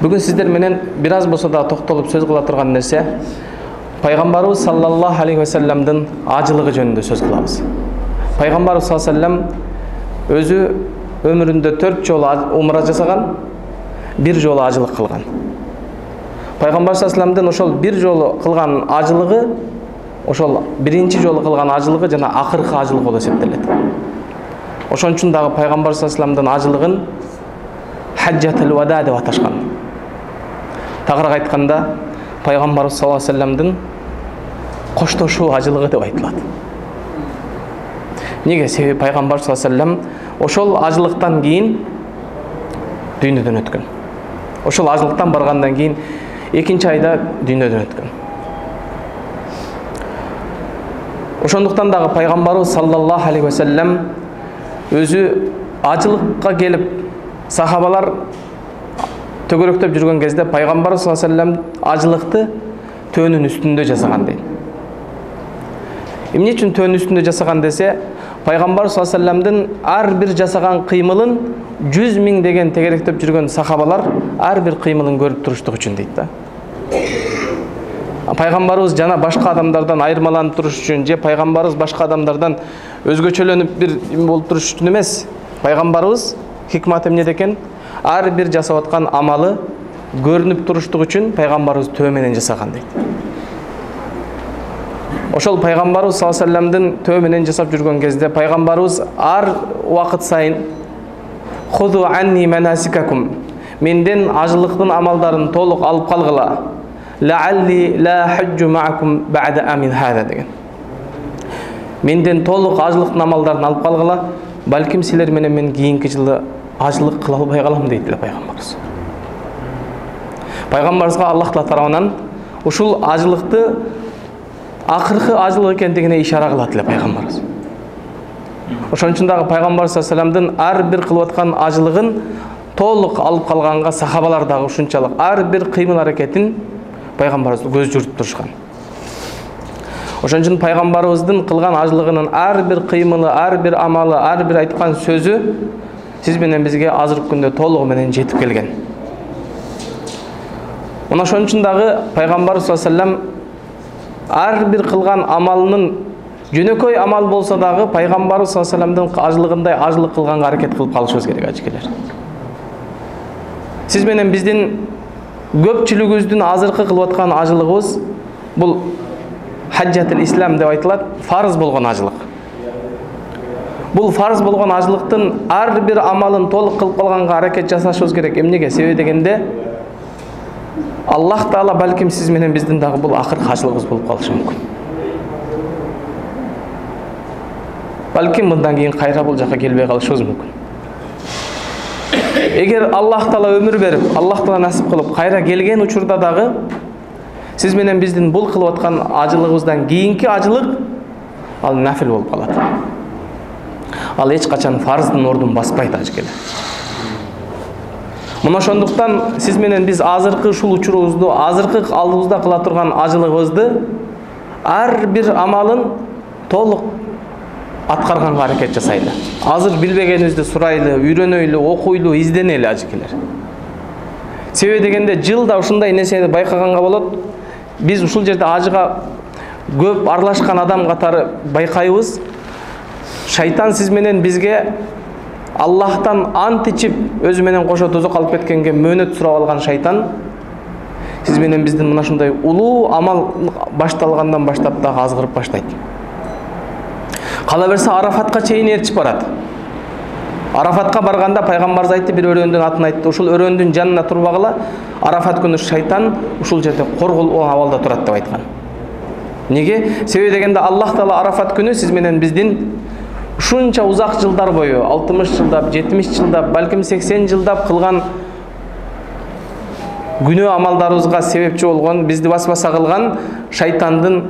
Бүгін сіздер менен biraz болса да тоқталып сөз кыла турган нерсе Пайгамбарыбыз саллаллаху алейхи ва салламдын ажылыгы жөнүндө сөз кылабыз. Пайгамбарыбыз саллаллаху алейхи ва саллам өзү өмүрүндө 4 жолу умра жасаган, 1 жолу ажылык кылган. Пайгамбар саллаллаху алейхи ва салламдын ошол 1 жолу кылган ажылыгы, ошол биринчи жолу кылган ажылыгы жана акыркы ажылык болуп эсептелет. Ошон үчүн дагы Пайгамбар саллаллаху алейхи ва салламдын ажылыгын Хаджатул Вада деп аташкан. Тагыраак айтканда, Пайгамбар саллаллаху алейхи ва салламдын коштошуу ажылыгы деп айтылат. Неге? Себеби Пайгамбар саллаллаху алейхи ва саллам ошол ажылыктан кийин дүйнөдөн өткөн. Ошол ажылыктан баргандан кийин 2-нчи айда дүйнөдөн өткөн. Ошондуктан дагы Пайгамбарыбыз саллаллаху алейхи ва саллам өзү ажылыкка келип сахабалар төгөрөктөп жүргөн кезде Пайгамбар саллаллаху алейхи ва саллам ажылыкты төөнүн үстүндө жасаган дейт. Эмне үчүн төөнүн үстүндө жасаган десе, Пайгамбар саллаллаху алейхи ва салламдын ар бир жасаган кыймылын 100 000 деген тегеректеп жүргөн сахабалар ар бир кыймылын көрүп туруштук үчүн дейт да. Пайгамбарыбыз жана башка адамдардан айырмаланып туруш үчүн же Пайгамбарыбыз башка адамдардан өзгөчөлөнүп бир болуп туруш үчүн эмес. Пайгамбарыбыз хикматы эмнеде экен? Ар бир жасап аткан амалы көрүнүп туруштук үчүн Пайгамбарыбыз төө менен жасаган дейт. Ошол Пайгамбарыбыз саллаллаху алейхи ва салламдын төө менен жасап жүргөн кезде Пайгамбарыбыз ар убакыт сайын Хузу анни манасикакум, менден ажылыктын амалдарын толук алып калгыла. Лаалли ла хаджу маакум ба'да амин хада деген. Менден толук ажылыктын амалдарын алып калгыла, балким силер менен мен кийинки жылы ажылык кыла албай калам дейт Пайгамбарыбыз. Пайгамбарыбызга Аллах Таала тарабынан ушул ажылыкты акыркы ажылык экендигине ишара кылат Пайгамбарыбыз. Ошон үчүн дагы Пайгамбар саллаллаху алейхи ва салламдын ар бир кылып аткан ажылыгын толук алып калганга сахабалар дагы ушунчалык ар бир кыймыл аракетин Пайгамбарыбыз көз жүрүп турушкан. Ошон үчүн Пайгамбарыбыздын кылган ажылыгынын ар бир кыймылы, ар бир амалы, ар бир айткан сөзү сиз менен бизге азыркы күндө толугу менен жетип келген. Мына ошон үчүн дагы Пайгамбар саллаллаху алейхи ва саллам ар бир кылган амалынын жөнөкөй амал болсо дагы Пайгамбар саллаллаху алейхи ва салламдын ажылыгындай ажылык кылганга аракет кылып калышыбыз керек ажыкелер. Сиз менен биздин көпчүлүгүбүздүн азыркы кылып аткан ажылыгыбыз бул Хаджатул Ислам деп айтылат, фарыз болгон ажылык. Бул фарыз болгон ажылыктын ар бир амалын толук кылып калганга аракет жасашыбыз керек. Эмнеге? Себеби дегенде Аллах Таала балким сиз менен биздин дагы бул акыркы ажылыгыбыз болуп калышы мүмкүн. Балким мындан кийин кайра бул жака келбей калышыбыз мүмкүн. Эгер Аллах Таала өмүр берип, Аллах Таала насип кылып кайра келген учурда дагы сиз менен биздин бул кылып аткан ажылыгыбыздан кийинки ажылык ал нафил болуп калат. Ал эч качан фарздын ордун баспайт ажыкелер. Мына ошондуктан сиз менен биз азыркы ушул учурубузду, азыркы алдыбызда кыла турган ажылыгыбызды ар бир амалын толук аткарганга аракет жасайлы. Азыр билбегенибизди сурайлы, үйрөнөйлү, окуйлу, изденели ажыкелер. Себеби дегенде жылда ушундай нерсени байкаганга болот. Биз ушул жерде ажыга көп аралашкан адам катары байкайбыз. Шайтан сиз менен бизге Аллахтан ант ичип, өзү менен кошо тозок алып кеткенге мөөнөт сурап алган шайтан сиз менен биздин мына ушундай улуу амал башталгандан баштап дагы азгырып баштайт. Кала берсе Арафатка чейин ээрчип барат. Арафатка барганда Пайгамбарыбыз айтты, бир өрөөндүн атын айтты. Ушул өрөөндүн жанына турбагыла, Арафат күнү шайтан ушул жерде коргул абалда турат деп айткан. Неге? Себеби дегенде Аллах Таала Арафат күнү сиз менен биздин ушунча узак жылдар бою, 60 жылдап, 70 жылдап, балким 80 жылдап кылган күнөө амалдарыбызга себепчи болгон, бизди басбаса кылган шайтандын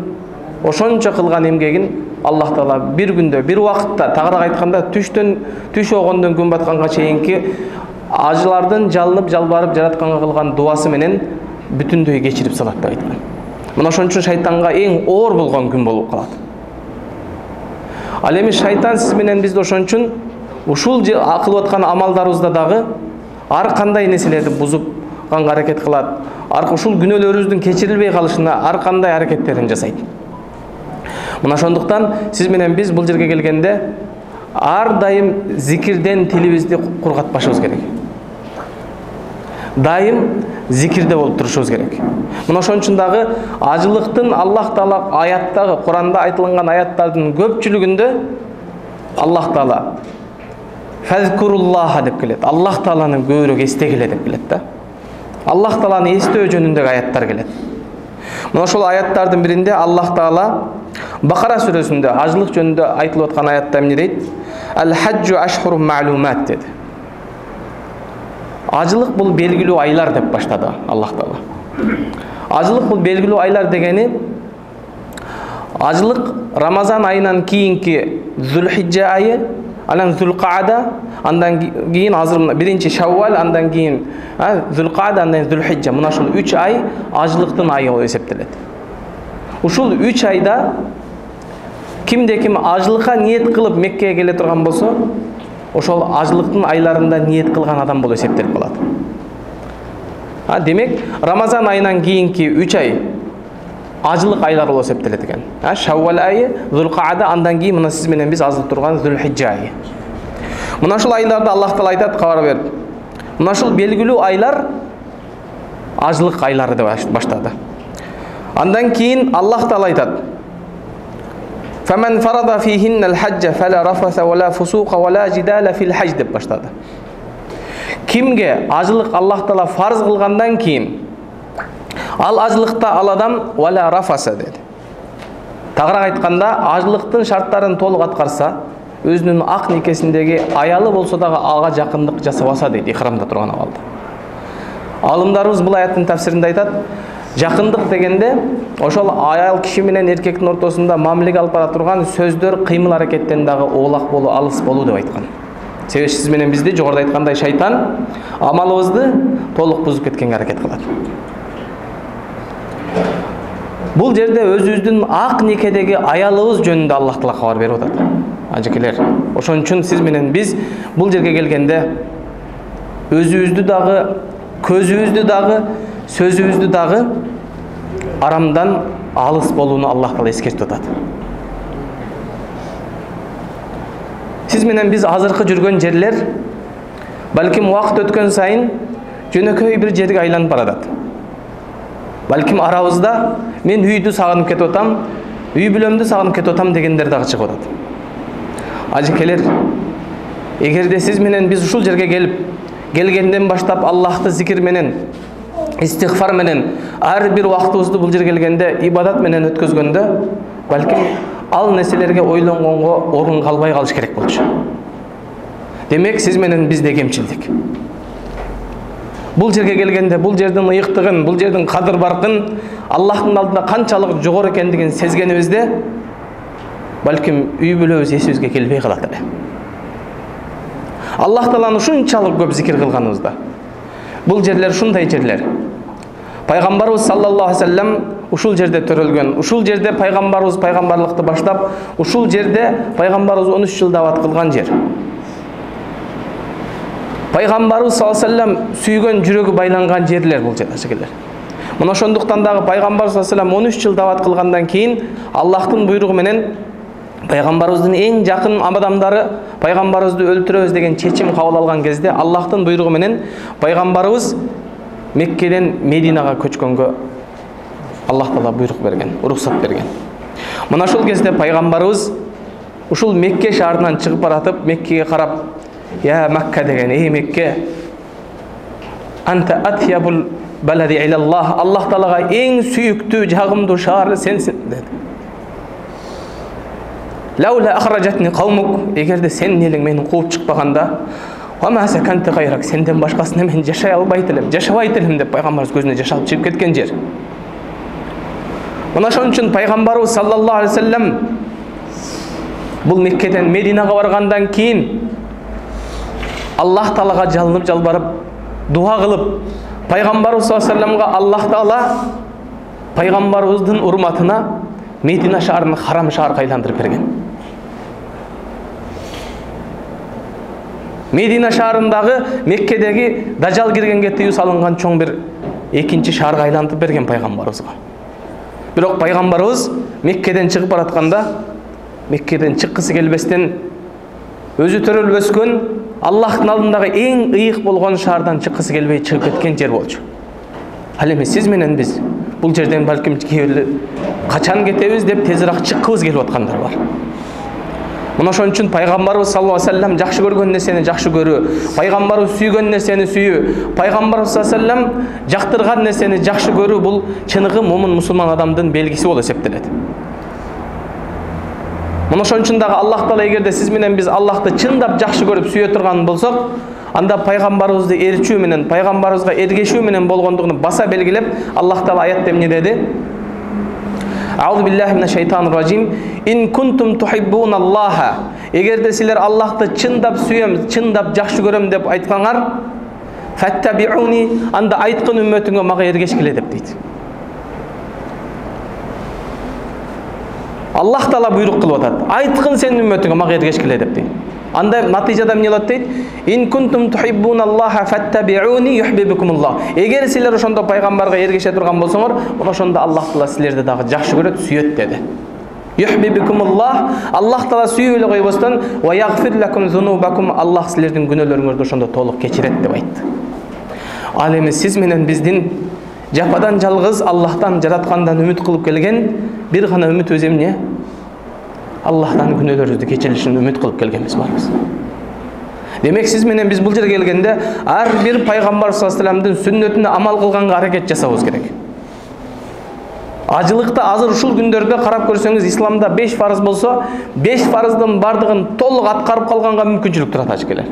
ошончо кылган эмгегин Аллах Таала бир күндө, бир убакытта, тагыраак айтканда түш огондон күн батканга чейинки ажылардын жалынып, жалбарып жаратканга кылган дуасы менен бүтүндөй кечирип салат деп айткан. Мына ошон үчүн шайтанга эң оор болгон күн болуп калат. Ал эми шайтан сиз менен бизди ошон үчүн ушул кылып аткан амалдарыбызда дагы ар кандай нерселерди бузуп, аракет кылат. Ушул күнөөлөрүбүздүн кечирилбей калышына ар кандай аракеттерин жасайт. Мына ошондуктан сиз менен биз бул жерге келгенде ар дайым зикирден тилибизди кургатпашыбыз керек. Дайым зикирде болуп турушубуз керек. Мына ошон үчүн дагы ажылыктын Аллах Таала аяттагы, Куранда айтылган аяттардын көпчүлүгүндө Аллах Таала фазкуруллаха деп келет. Аллах Тааланы көбүрөөк эстегиле деп келет да. Аллах Тааланы эстөө жөнүндөгү аяттар келет. Мына ошол аяттардын биринде Аллах Таала Бакара сүрөсүндө ажылык жөнүндө айтылып аткан аятта эмне дейт? Ал-хаджу ашхурун ма'лумат деди. Ажылык бул белгилүү айлар деп баштады Аллах Таала. Ажылык бул белгилүү айлар дегени ажылык Рамазан айынан кийинки Зулхиджа айы, анан Зулкаада, андан кийин азыр биринчи Шаввал, андан кийин Зулкаада, андан Зулхиджа. Мына ушул 3 ай ажылыктын айы болуп эсептелет. Ушул 3 айда кимде ким ажылыкка ниет кылып Меккеге келе турган болсо, ошол ажылыктын айларында ниет кылган адам болуп эсептелип калат. Демек, Рамазан айынан кийинки 3 ай ажылык айлар болуп эсептелет экен. Шаввал айы, Зулкаада, андан кийин мына сиз менен биз азыр турган Зулхиджа айы. Мына ушул айларда Аллах Таала айтат, кабар берип. Мына ушул белгилүү айлар ажылык айлары деп баштады. Андан кийин Аллах Таала айтат: فَمَنْ فَرَضَ فِيهِنَّ الْحَجَّ فَلَا رَفَثَ وَلَا فُسُوقَ وَلَا جِدَالَ فِي الْحَجِّ деп баштады. Кимге ажылык Аллах Таала фарз кылгандан кийин ал ажылыкта ал адам вала рафаса деди. Тагыраак айтканда, ажылыктын шарттарын толук аткарса, өзүнүн ак никесиндеги аялы болсо дагы ага жакындык жасабаса дейт ихрамда турган абалда. Алымдарыбыз бул аяттын тафсиринде айтат, жакындык дегенде ошол аял киши менен эркектин ортосунда мамилеге алып бара турган сөздөр, кыймыл аракеттен дагы оолак болуу, алыс болуу деп айткан. Себеби сиз менен бизди жогоруда айткандай шайтан амалыбызды толук бузуп кеткенге аракет кылат. Бул жерде өзүбүздүн ак никедеги аялыбыз жөнүндө Аллах Таала кабар берип атат. Ажекелер, ошон үчүн сиз менен биз бул жерге келгенде өзүбүздү дагы, көзүбүздү дагы, сөзүбүздү дагы арамдан алыс болууну Аллах Таала эскертип атат. Сиз менен биз азыркы жүргөн жерлер балким убакыт өткөн сайын жөнөкөй бир жерге айланып баратат. Балким арабызда мен үйдү сагынып кетип атам, үй бүлөмдү сагынып кетип атам дегендер дагы чыгып атат. Ажекелер, эгерде сиз менен биз ушул жерге келгенден баштап Аллахты зикир менен, истигфар менен ар бир убактыбызды бул жерге келгенде ибадат менен өткөзгөндө, балким ал нерселерге ойлонгонго орун калбай калыш керек болчу. Демек, сиз менен бизде кемчилдик. Бул жерге келгенде бул жердин ыйыктыгын, бул жердин кадыр баркын Аллахтын алдында канчалык жогору экендигин сезгенибизде, балким үй бүлөбүз эсибизге келбей калат эле. Аллах Тааланы ушунчалык көп зикир кылганыбызда. Бул жерлер ушундай жерлер. Пайгамбарыбыз саллаллаху алейхи вассалам ушул жерде төрөлгөн. Ушул жерде пайгамбарыбыз пайгамбарлыкты баштап, ушул жерде пайгамбарыбыз 13 жыл дават кылган жер. Пайгамбарыбыз саллаллаху алейхи вассалам сүйгөн жүрөгү байланган жерлер бул жерлер. Мына ошондуктан дагы пайгамбар саллаллаху алейхи вассалам 13 жыл дават кылгандан кийин Аллахтын буйругу менен пайгамбарыбыздын эң жакын адамдары пайгамбарыбызды өлтүрөбүз деген чечим кабыл алган кезде Аллахтын буйругу менен пайгамбарыбыз Меккеден Мединага көчкөнгө Аллах Таала буйрук берген, уруксат берген. Мына ошол кезде пайгамбарыбыз ушул Мекке шаарынан чыгып баратып, Меккеге карап: "Я Макка" деген, "Эй Мекке, анта атьябул балади илаллах, Аллах Таалага эң сүйүктүү, жагымдуу шаар сенсиң" деди. "Лаула ахраджатни каумук", эгерде сенин элиң мени кууп чыкпаганда, "Ама саканта гайрак", сенден башкасына мен жашай албайт элем, жашабайт элем" деп пайгамбарыбыз көзүнө жаш алып чыгып кеткен жер. Мына ошон үчүн пайгамбарыбыз саллаллаху алейхи вассалам бул Меккеден Мединага баргандан кийин Аллах Таалага жалынып жалбарып, дуа кылып, пайгамбарыбыз саллаллаху алейхи вассаламга Аллах Таала пайгамбарыбыздын урматына Медина шаарын харам шаарга айландырып берген. Медина шаарындагы Меккедеги дажал киргенге тыюу салынган чоң бир экинчи шаарга айлантып берген пайгамбарыбызга. Бирок пайгамбарыбыз Меккеден чыгып баратканда, Меккеден чыккысы келбестен өзү төрөлүп өскөн, Аллахтын алдындагы эң ыйык болгон шаардан чыккысы келбей чыгып кеткен жер болчу. Ал эми сиз менен биз бул жерден балким качан кетебиз деп тезирээк чыккыбыз келип аткандар бар. Мына ошон үчүн пайгамбарыбыз саллаллаху алейхи вассалам жакшы көргөн нерсени жакшы көрүү, пайгамбарыбыз сүйгөн нерсени сүйүү, пайгамбарыбыз саллаллаху алейхи вассалам жактырган нерсени жакшы көрүү бул чыныгы момун мусулман адамдын белгиси болуп эсептелет. Мына ошон үчүн дагы Аллах Таала эгерде сиз менен биз Аллахты чындап жакшы көрүп сүйө турган болсок, анда пайгамбарыбызды ээрчүү менен, пайгамбарыбызга эргешүү менен болгондугун баса белгилеп, Аллах Таала аятта эмне деди? Аузу биллахи минаш шайтанир ражим. Ин кунтум тухиббуналлаха. Эгерде силер Аллахты чындап сүйөм, чындап жакшы көрөм деп айткаңар, фаттабиуни, анда айткан үммөтүңө мага эргешкиле деп дейт. Аллах Таала буйрук кылып атат. Айткын сенин үммөтүңө мага эргешкиле деп дейт. Анда натыйжада эмне болот дейт? Ин кунтум тухиббуналлаха фаттабиуни юхиббукумуллах. Эгер силер ошондо пайгамбарга эргеше турган болсоңор, ошондо Аллах Таала силерди дагы жакшы көрөт, сүйөт деди. Юхиббукумуллах, Аллах Таала сүйүп эле койбостон, ва ягфир лакум зунубакум, Аллах силердин күнөөлөрүңөрдү ошондо толук кечирет деп айтты. Ал эми сиз менен биздин жападан жалгыз Аллахтан жараткандан үмүт кылып келген бир гана үмүт өзү эмне? Аллахтан күнөөлөрүбүздү кечирилишин үмүт кылып келгенбиз барбыз. Демек сиз менен биз бул жерге келгенде ар бир пайгамбар саллаллаху алейхи вассаламдын сүннөтүнө амал кылганга аракет жасабыз керек. Ажылыкта азыр ушул күндөрдө карап көрсөңүз, исламда 5 фарыз болсо, 5 фарыздын бардыгын толук аткарып калганга мүмкүнчүлүк турат ажкелер.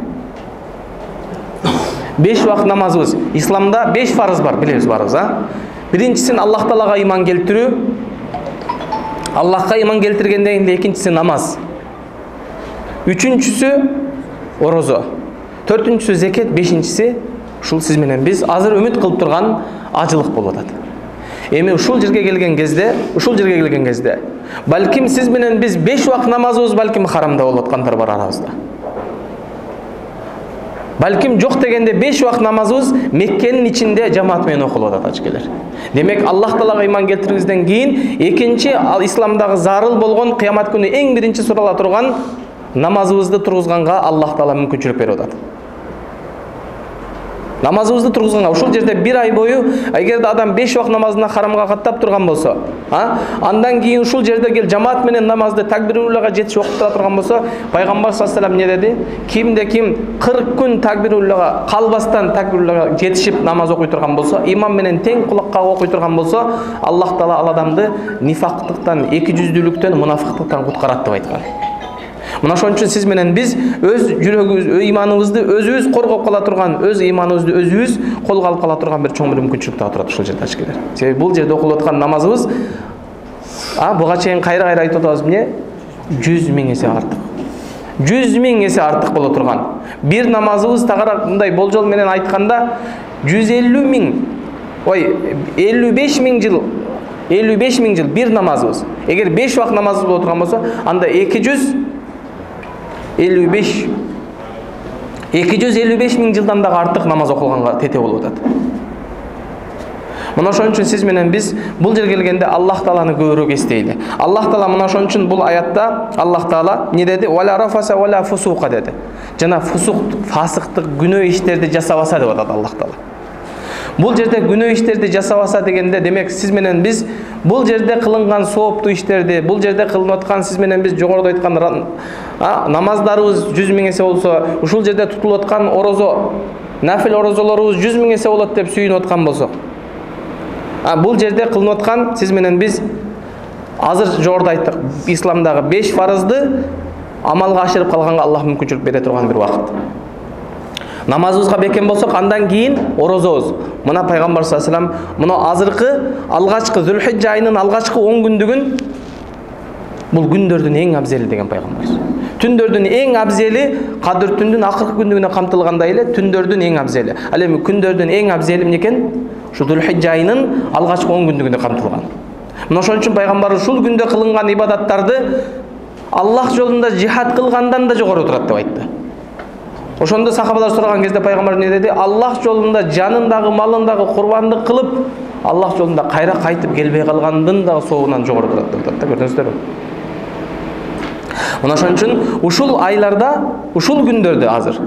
5 вакыт намазыбыз. Исламда 5 фарыз бар, билебиз барыбыз, Биринчисин Аллах Таалага иман келтирүү. Аллахка иман келтиргенден кийин экинчиси намаз. Үчүнчүсү орозо. Төртүнчүсү зекет, бешинчиси ушул сиз менен биз азыр үмүт кылып турган ажылык болуп атат. Эми ушул жерге келген кезде, балким сиз менен биз 5 вакыт намазыбыз балким харамда болуп аткандар бар арабызда. Балким жок дегенде 5 вакыт намазыбыз Меккенин ичинде жамаат менен окулуп атат ажкелер. Демек Аллах Таалага иман келтиргенден кийин экинчи исламдагы зарыл болгон кыямат күнү эң биринчи сурала турган намазыбызды тургузганга Аллах Таала мүмкүнчүлүк берип атат. Намазыбызды тургузганга ушул жерде 1 ай бою эгерде адам 5 вакыт намазына харамга каттап турган болсо, андан кийин ушул жерде кел жамаат менен намазды такбируллага жетишип окуп тура турган болсо, пайгамбар саллаллаху алейхи вассалам эмне деди? Кимде ким 40 күн такбируллага калбастан такбируллага жетишип намаз окуй турган болсо, имам менен тең кулакка окуй турган болсо, Аллах Таала ал адамды нифактыктан, экижүздүүлүктөн, мунафыктыктан куткарат деп айткан. Мына ошон үчүн сиз менен биз өз жүрөгүбүз, иманыбызды өзүбүз коргоп кала турган, өз иманыбызды өзүбүз колго алып кала турган бир чоң бир мүмкүнчүлүк таап турат ушул жерде ажкелер. Себеби бул жерде окулуп аткан намазыбыз, буга чейин кайра кайра айтып атабыз эмне? 100 000 эсе артык. 100 000 эсе артык боло турган. Бир намазыбыз тагыраак мындай болжол менен айтканда 150 000, 55 000 жыл 55 000 жыл бир намазыбыз. Эгер 5 вакыт намазыбыз боло турган болсо, анда 255 000 жылдан дагы артык намаз окулганга тете болуп атат. Мына ошон үчүн сиз менен биз бул жерге келгенде Аллах Тааланы көбүрөөк эстейли. Аллах Таала мына ошон үчүн бул аятта Аллах Таала не деди? Вала рафаса вала фусука деди. Жана фусук, фасыктык, күнөө иштерди жасабаса деп атат Аллах Таала. Бул жерде күнөө иштерди жасабаса дегенде, демек сиз менен биз бул жерде кылынган сооптуу иштерди, бул жерде кылынып аткан сиз менен биз жогоруда айткан намаздарыбыз 100 000 эсе болсо, ушул жерде тутулуп аткан орозо, нафил орозолорубуз 100 000 эсе болот деп сүйүнүп аткан болсок, бул жерде кылынып аткан сиз менен биз азыр жогоруда айттык, исламдагы 5 фарызды амалга ашырып калганга Аллах мүмкүнчүлүк бере турган бир убакыт. Намазыбызга бекем болсок, андан кийин орозобуз. Мына пайгамбар саллаллаху алейхи вассалам мына азыркы алгачкы Зүлхиджа айынын алгачкы 10 күндүгүн бул күндөрдүн эң абзели деген пайгамбар. Түндөрдүн эң абзели Кадыр түндүн акыркы күндүгүнө камтылгандай эле түндөрдүн эң абзели. Ал эми күндөрдүн эң абзели эмне экен? Ушу Зүлхиджа айынын алгачкы 10 күндүгүнө камтылган. Мына ошон үчүн пайгамбар ушул күндө кылынган ибадаттарды Аллах жолунда жихад кылгандан да жогору турат деп айтты. Ошондо сахабалар сураган кезде пайгамбар эмне деди? Аллах жолунда жанындагы, малындагы курбандык кылып, Аллах жолунда кайра кайтып келбей калгандын дагы соогунан жогору турат деп атат да, көрдүңүздөрбү? Мына ошон үчүн ушул айларда, ушул күндөрдө азыр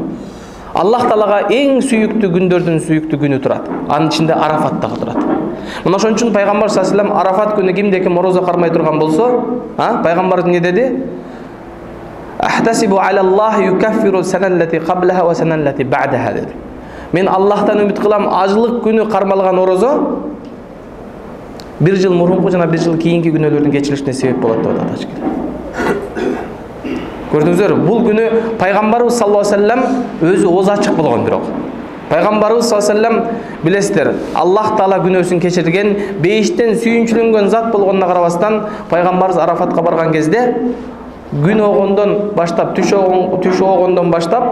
Аллах Таалага эң сүйүктүү күндөрдүн сүйүктүү күнү турат. Анын ичинде Арафат дагы турат. Мына ошон үчүн пайгамбар саллаллаху алейхи ва саллям Арафат күнү кимде ким орозо кармай турган болсо, пайгамбар эмне деди? Ахтасибу алаллахи юкаффиру саналлати каблаха ва саналлати ба'даха деди. Мен Аллахтан үмүт кылам, ажылык күнү кармалган орозо бир жыл мурунку жана бир жыл кийинки күнөөлөрдүн кечирилишине себеп болот деп атат ачык. Көрдүңүздөр, бул күнү пайгамбарыбыз саллаллаху алейхи ва саллям өзү ооз ачык болгон бирок. Пайгамбарыбыз саллаллаху алейхи ва саллям билесиздер, Аллах Таала күнөөсүн кечирген, бейиштен сүйүнчүлөнгөн зат болгонуна карабастан, пайгамбарыбыз Арафатка барган кезде күн огондон баштап, түш огондон баштап,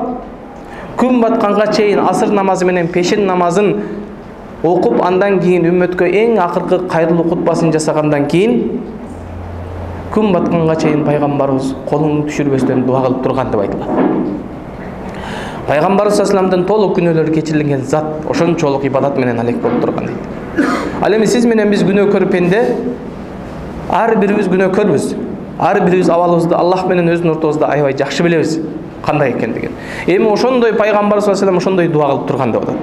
күн батканга чейин асыр намазы менен пешин намазын окуп, андан кийин үммөткө эң акыркы кайрылуу кутбасын жасагандан кийин күн батканга чейин пайгамбарыбыз колун түшүрбөстөн дуа кылып турган деп айтылат. Пайгамбарыбыз саллаллаху толук күнөөлөрү кечирилген зат, ошончолук ибадат менен алек болуп турган дейт. Ал эми сиз менен биз күнөөкөр пенде, ар бирибиз күнөөкөрбүз. Ар бирибиз абалыбызды Аллах менен өзүнүн ортобузда аябай жакшы билебиз кандай экендигин. Эми ошондой пайгамбарыбыз саллаллаху алейхи ва саллям ошондой дуа кылып турган деп атат.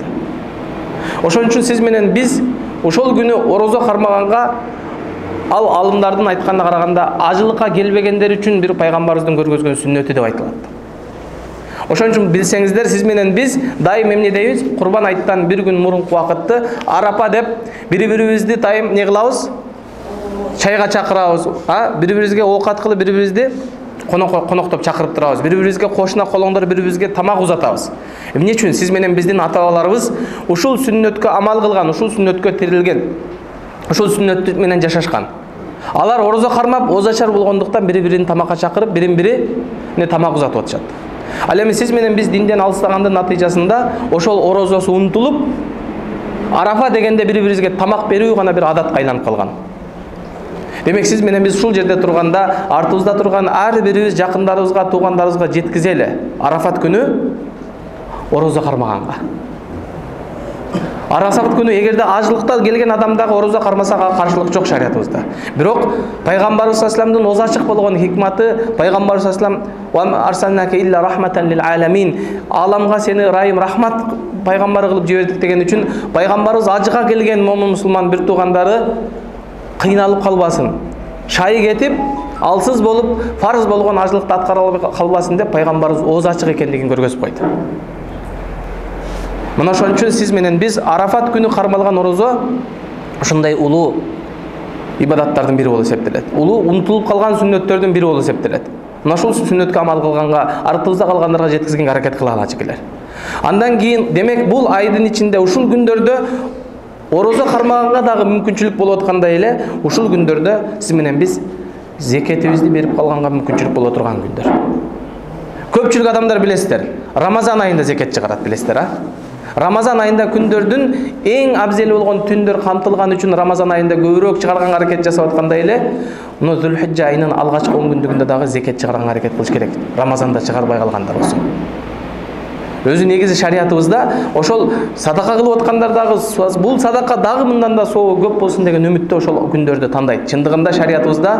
Ошон үчүн сиз менен биз ошол күнү орозо кармаганга, ал алымдардын айтканына караганда ажылыкка келбегендер үчүн бир пайгамбарыбыздын көргөзгөн сүннөтү деп айтылат. Ошон үчүн билсеңиздер, сиз менен биз дайым эмне дейбиз? Курбан айттан бир күн мурунку убакытты Арапа деп бири-бирибизди дайым эмне кылабыз? Чайга чакырабыз, бири-бирибизге оокат кылып, бири-бирибизди коноктоп чакырып турабыз. Бири-бирибизге кошуна колоңдор, бири-бирибизге тамак узатабыз. Эмне үчүн? Сиз менен биздин ата-бабаларыбыз ушул сүннөткө амал кылган, ушул сүннөткө тирилген, ушул сүннөт менен жашашкан. Алар орозо кармап, оозачар болгондуктан бири-бирин тамакка чакырып, бирин-бири тамак узатып атышат. Ал эми сиз менен биз динден алыстагандын натыйжасында ошол орозосу унутулуп, Арафа дегенде бири-бирибизге тамак берүү гана бир адатка айланып калган. Демек сиз менен биз ушул жерде турганда, артыбызда турган ар бирибиз жакындарыбызга, туугандарыбызга жеткизели. Арафат күнү орозо кармаганга. Арафат күнү эгерде ажылыкта келген адам дагы орозо кармасага каршылык жок шариятыбызда. Бирок пайгамбарыбыз саллаллаху алейхи ва саллямдын ооз ачык болгон хикматы, пайгамбарыбыз саллаллаху алейхи ва саллям арсалнака илля рахматан лил аламин, аламга сени райым рахмат пайгамбар кылып жибердик деген үчүн пайгамбарыбыз ажыга келген момун мусулман бир туугандары кыйналып калбасын, шайы кетип, алсыз болуп, фарыз болгон ажылыкты аткара албай калбасын деп пайгамбарыбыз ооз ачык экендигин көргөзүп койду. Мына ошон үчүн сиз менен биз Арафат күнү кармалган орозо ушундай улуу ибадаттардын бири болуп эсептелет. Улуу унутулуп калган сүннөттөрдүн бири болуп эсептелет. Мына ушул сүннөткө амал кылганга, артыбызда калгандарга жеткизгенге аракет кылалы ачыкелер. Андан кийин, демек бул айдын ичинде ушул күндөрдө орозо кармаганга дагы мүмкүнчүлүк болуп аткандай эле, ушул күндөрдө сиз менен биз зекетибизди берип калганга мүмкүнчүлүк боло турган күндөр. Көпчүлүк адамдар билесиздер, Рамазан айында зекет чыгарат, билесиздер, Рамазан айында күндөрдүн эң абзели болгон түндөр камтылган үчүн Рамазан айында көбүрөөк чыгарганга аракет жасап аткандай эле, мына Зүлхижжа айынын алгачкы 10 күндүгүндө дагы зекет чыгарганга аракет кылыш керек. Рамазанда чыгарбай калгандар болсо. Өзү негизи шариятыбызда ошол садака кылып аткандар дагы бул садака дагы мындан да соогу көп болсун деген үмүттө ошол күндөрдү тандайт. Чындыгында шариятыбызда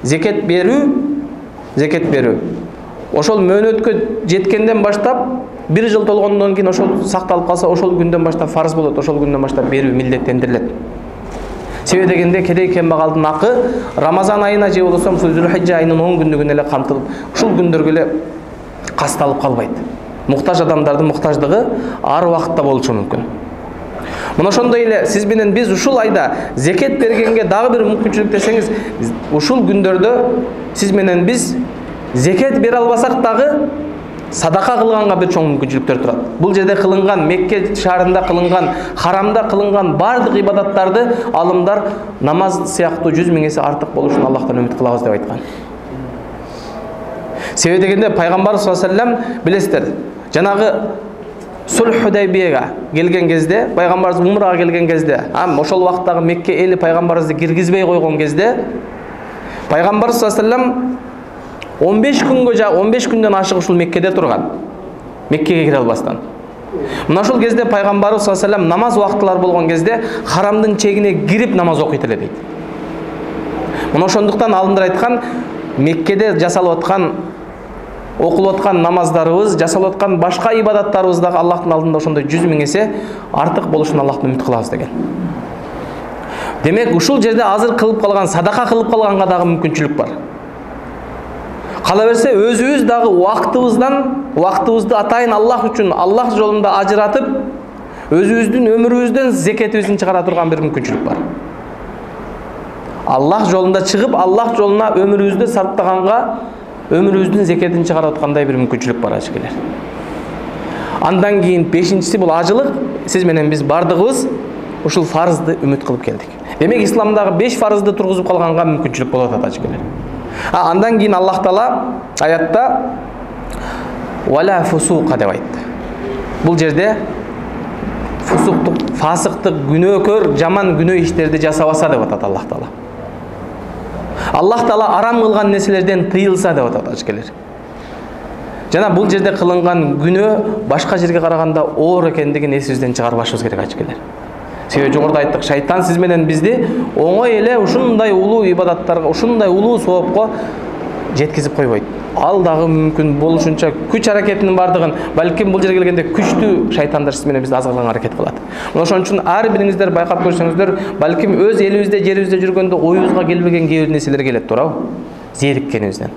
зекет берүү ошол мөөнөткө жеткенден баштап бир жыл толгондон кийин ошол сакталып калса, ошол күндөн баштап фарыз болот, ошол күндөн баштап берүү милдеттендирилет. Себеби дегенде кедей кембагалдын акы Рамазан айына же болбосо Зүлхижжа айынын 10 күндүгүнө эле камтылып, ушул күндөргө эле касталып калбайт. Муктаж адамдардын муктаждыгы ар убакытта болушу мүмкүн. Мына ошондой эле сиз менен биз ушул айда зекет бергенге дагы бир мүмкүнчүлүк десеңиз, ушул күндөрдө сиз менен биз зекет бере албасак дагы садака кылганга бир чоң мүмкүнчүлүктөр турат. Бул жерде кылынган, Мекке шаарында кылынган, харамда кылынган бардык ибадаттарды алымдар намаз сыяктуу 100 000 эсе артык болушун Аллахтан үмүт кылабыз деп айткан. Себеби дегенде пайгамбарыбыз саллаллаху алейхи ва саллям билесиздер, жанагы Сулх Худайбияга келген кезде, пайгамбарыбыз умрага келген кезде, ошол убактагы Мекке эли пайгамбарыбызды киргизбей койгон кезде, пайгамбарыбыз саллаллаху алейхи ва саллям 15 күндөн ашык ушул Меккеде турган. Меккеге кире албастан. Мына ошол кезде пайгамбарыбыз саллаллаху алейхи ва саллям намаз убактылары болгон кезде харамдын чегине кирип намаз окуйт эле дейт. Мына ошондуктан алымдар айткан, Меккеде жасалып аткан, окулуп аткан намаздарыбыз, жасалып аткан башка ибадаттарыбыз дагы Аллахтын алдында ошондой 100 000 эсе артык болушун Аллахтан үмүт кылабыз деген. Демек, ушул жерде азыр кылып калган, садака кылып калганга дагы мүмкүнчүлүк бар. Кала берсе, өзүбүз дагы убактыбызды атайын Аллах үчүн, Аллах жолунда ажыратып, өзүбүздүн өмүрүбүздөн зекетибизин чыгара турган бир мүмкүнчүлүк бар. Аллах жолунда чыгып, Аллах жолуна өмүрүбүздү сарптаганга, өмүрүбүздүн зекетин чыгара аткандай бир мүмкүнчүлүк бар ажыкелер. Андан кийин 5-чиси бул ажылык. Сиз менен биз бардыгыбыз ушул фарызды үмүт кылып келдик. Демек, исламдагы 5 фарызды тургузуп калганга мүмкүнчүлүк болот атат ажыкелер. Андан кийин Аллах Таала аятта вала фусука деп айтты. Бул жерде фусуктук, фасыктык, күнөөкөр, жаман күнөө иштерди жасабаса деп атат Аллах Таала. Аллах Таала арам кылган нерселерден тыйылса деп атат ажыкелер. Жана бул жерде кылынган күнөө башка жерге караганда оор экендигин эсибизден чыгарбашыбыз керек ажыкелер. Себеби жогоруда айттык, шайтан сиз менен бизди оңой эле ушундай улуу ибадаттарга, ушундай улуу соопко жеткизип койбойт. Ал дагы мүмкүн болушунча күч аракетинин бардыгын, балким бул жерге келгенде күчтүү шайтандар сиз менен бизди азгалганга аракет кылат. Мына ошон үчүн ар бириңиздер байкап көрсөңүздөр, балким өз элибизде, жерибизде жүргөндө оюбузга келбеген кээ бир нерселер келет туурабы? Зериккенибизден.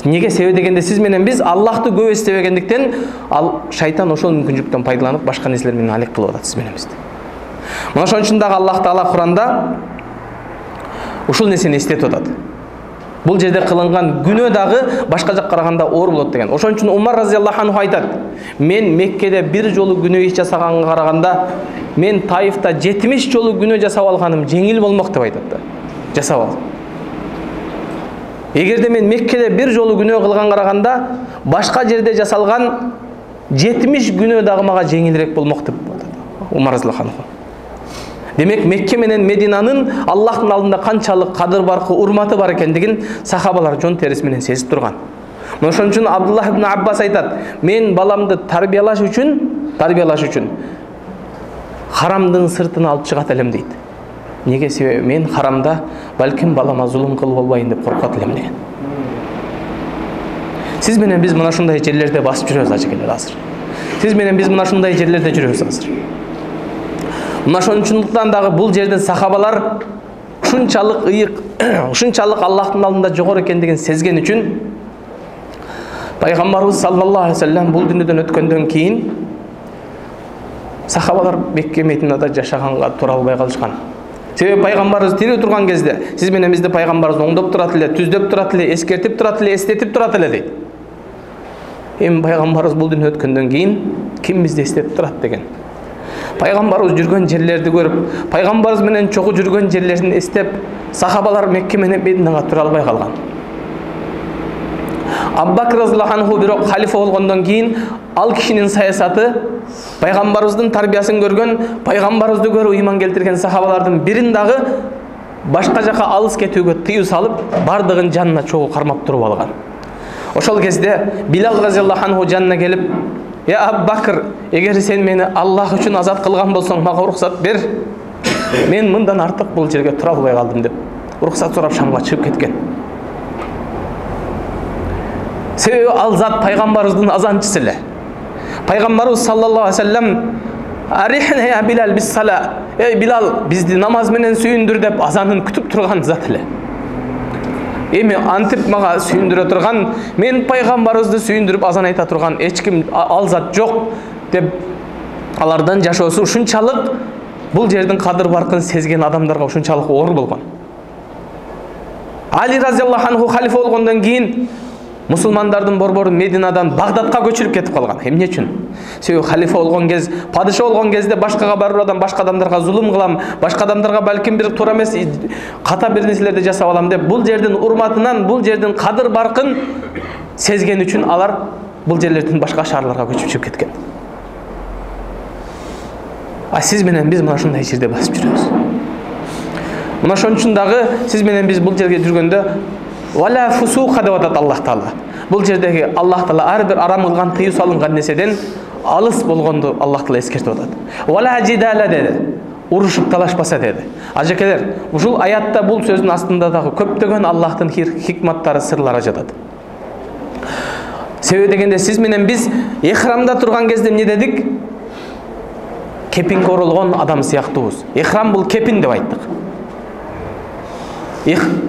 Неге себеби дегенде сиз менен биз Аллахты көп эстебегендиктен, ал шайтан ошол мүмкүнчүлүктөн пайдаланып башка нерселер менен алек кылып атат сиз менен бизди. Мына ошон үчүн дагы Аллах Таала Куранда ушул нерсени эстетип атат. Бул жерде кылынган күнөө дагы башка жакка караганда оор болот деген. Ошон үчүн Умар разияллаху анху айтат: "Мен Меккеде бир жолу күнөө иш жасаганга караганда, мен Таифта 70 жолу күнөө жасап алганым жеңил болмок" деп айтат да. Жасап ал. Эгерде мен Меккеде бир жолу күнөө кылганга караганда, башка жерде жасалган 70 күнөө дагы мага жеңилирээк болмок деп атат Умар разияллаху анху. Демек, Мекке менен Мединанын Аллахтын алдында канчалык кадыр баркы, урматы бар экендигин сахабалар жон терisi менен сезип турган. Мына ошон үчүн Абдуллах ибн Аббас айтат: "Мен баламды тарбиялаш үчүн харамдын сыртын алып чыгат элем" дейт. Неге? Себеби мен харамда балким балама зулум кылып албайын деп коркот элем деген. Сиз менен биз мына ушундай жерлерде басып жүрөбүз ажыкелер азыр. Сиз менен биз мына ушундай жерлерде жүрөбүз азыр. Мына ошон үчүндүктан дагы бул жерде сахабалар ушунчалык ыйык, ушунчалык Аллахтын алдында жогору экендигин сезген үчүн Пайгамбарыбыз саллаллаху алейхи ва саллям бул дүйнөдөн өткөндөн кийин сахабалар Мекке Мединада жашаганга тура албай калышкан. Себеби Пайгамбарыбыз тирүү турган кезде сиз менен бизди Пайгамбарыбыз оңдоп турат эле, түздөп турат эле, эскертип турат эле, эстетип турат эле дейт. Эми Пайгамбарыбыз бул дүйнөдөн өткөндөн кийин ким бизди эстетип турат деген. Пайгамбарыбыз жүргөн жерлерди көрүп, Пайгамбарыбыз менен чогуу жүргөн жерлерин эстеп, сахабалар Мекке менен Мединага тура албай калган. Абу Бакр разияллаху анху бирок халифа болгондон кийин ал кишинин саясаты Пайгамбарыбыздын тарбиясын көргөн, Пайгамбарыбызды көрүп ыйман келтирген сахабалардын бирин дагы башка жака алыс кетүүгө тыюу салып, бардыгын жанына чогуу кармап туруп алган. Ошол кезде Билал разияллаху анху жанына келип: "Я Абу Бакр, эгер сен мени Аллах үчүн азат кылган болсоң, мага уруксат бер. Мен мындан артык бул жерге тура албай калдым" деп уруксат сурап Шамга чыгып кеткен. Себеби ал зат Пайгамбарыбыздын азанчысы эле. Пайгамбарыбыз саллаллаху алейхи ва саллям: "Арихна я Билал бис сала". Эй Билал, бизди намаз менен сүйүндүр деп азанын күтүп турган зат эле. Эми антип мага сүйүндүрө турган, мен Пайгамбарыбызды сүйүндүрүп азан айта турган эч ким ал зат жок деп алардан жашоосу ушунчалык бул жердин кадыр баркын сезген адамдарга ушунчалык оор болгон. Али разияллаху анху халифа болгондон кийин мусулмандардын борбору Мединадан Багдадка көчүрүп кетип калган. Эмне үчүн? Себеби халифа болгон кез, падыша болгон кезде башкага барып адам башка адамдарга зулум кылам, башка адамдарга балким бир туура эмес ката бир нерселерди жасап алам деп бул жердин урматынан, бул жердин кадыр баркын сезген үчүн алар бул жерлерден башка шаарларга көчүп чыгып кеткен. Сиз менен биз мына ушундай жерде басып жүрөбүз. Мына ошон үчүн дагы сиз менен биз бул жерге жүргөндө Вала фусуқа деп атат Аллах Таала. Бұл жердегі Аллах Таала әрбір арам қылған, тыйым салынған нәрседен алыс болғанды Аллах Таала ескертіп атат. Вала жидала деді. Урушып талашпаса деді. Ажекелер, бұл аятта бұл сөздің астындағы көптеген Аллахтың хикматтары, сырлары жатады. Себебі дегенде сіз менен біз ихрамда тұрған кезде не дедік? Кепинге орылған адам сияқтымыз. Ихрам бұл кепин деп айттық.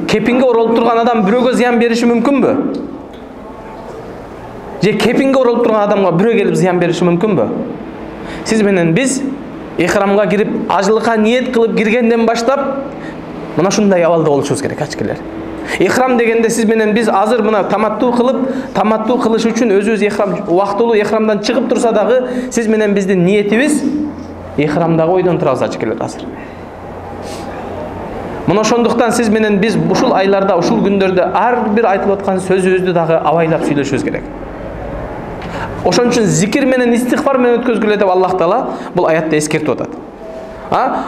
Кепинге орылып тұрған адам біреуге зиян беріші мүмкін бе? Же кепинге орылып тұрған адамға біреу келіп зиян беріші мүмкін бе? Сіз менен біз ихрамға кіріп, ажылыққа ниет қылып кіргенден баштап, мына шундай авалда болушубуз керек, ачкелер. Ихрам дегенде сіз менен біз азыр мына таматту қылып, таматту қылыш үшін өз ихрам, уақытылы ихрамдан шығып тұрса дағы, сіз менен біздің ниетіміз ихрамдағы ойдан тұрабыз, ачкелер, азыр. Мына шондықтан сіз менен біз ушул айларда, ушул күндерде әрбір айтылып отқан сөзүбүздү дагы абайлап сүйлөшүбүз керек. Ошон үчүн зикир менен истигфар менен өткөзгүлө деп Аллах Таала бул аятта эскертип атат.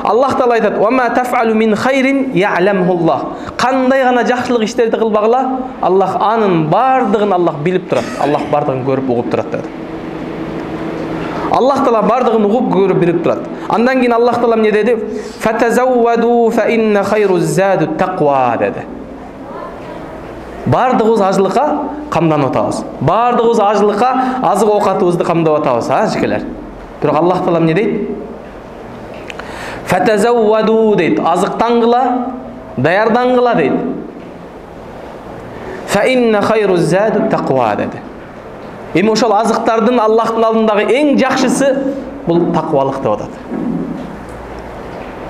Аллах Таала айтат: "Ва ма тафалу мин хайрин я'ламхуллах." Кандай гана жакшылык иштерди кылбагыла, Аллах анын бардыгын Аллах билип турат. Аллах бардыгын көрүп угуп турат dedi. Аллах Таала бардыгын угуп көрүп билип турат. Андан кийин Аллах Таала эмне деди? "Фатазавваду фа инна хайру заду тaqwa" dedi. Бардығыз ажылыққа қамданып атабыз. Бардығыз ажылыққа азық оқатыбызды қамдап атабыз, жекелер. Бірақ Аллах Таала не дейді? Фатазавваду дейді. Азықтанғыла, даярданғыла дейді. Фа инна хайру заду тaqwa dedi. Эми ошол азықтардың Аллахтың алдындағы ең жақшысы бұл тақуалық деп атат.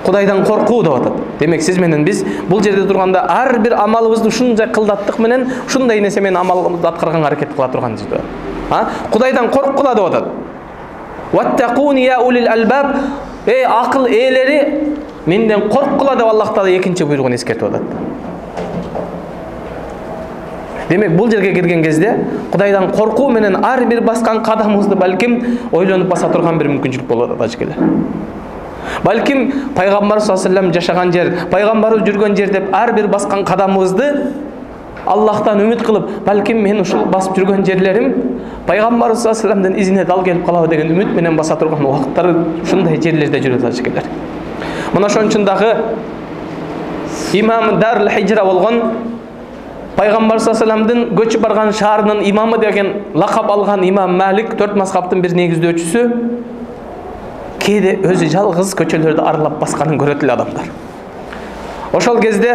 Құдайдан қорқу деп атат. Демек сіз менен біз бұл жерде тұрғанда әрбір амалыбызды ушундай кылдаттык менен ушундай нерсе менен амалыбызды аткарганга аракет кыла турган жерде. Құдайдан коркула деп атат. Ваттакуни я улил албаб. Акыл ээлери менден коркула деп Аллах Таала экинчи буйругун эскертип атат. Демек бұл жерге кирген кезде Құдайдан коркуу менен әрбір баскан кадамыбызды балким ойлонуп баса турган бир мүмкүнчүлүк болот ажекелер. Балким пайгамбар саллаллаху алейхи жашаган жер, пайгамбарыбыз жүргөн жер деп әрбір баскан кадамыбызды Аллахтан үмүт кылып, балким мен ушул басып жүргөн жерлерим пайгамбар саллаллаху алейхи изине дал келип калабы деген үмүт менен баса турган убакыттар ушундай жерлерде жүрөт ажекелер. Мына ошон үчүн дагы имам Дарул Хижра болгон пайгамбар саллаллаху алейхи көчүп барган шаарынын имамы деген лакап алган имам Малик 4 мазхабтын бир негиздөөчүсү кейде өзі жалғыз көчелерді аралап басқанын көретін адамдар. Ошол кезде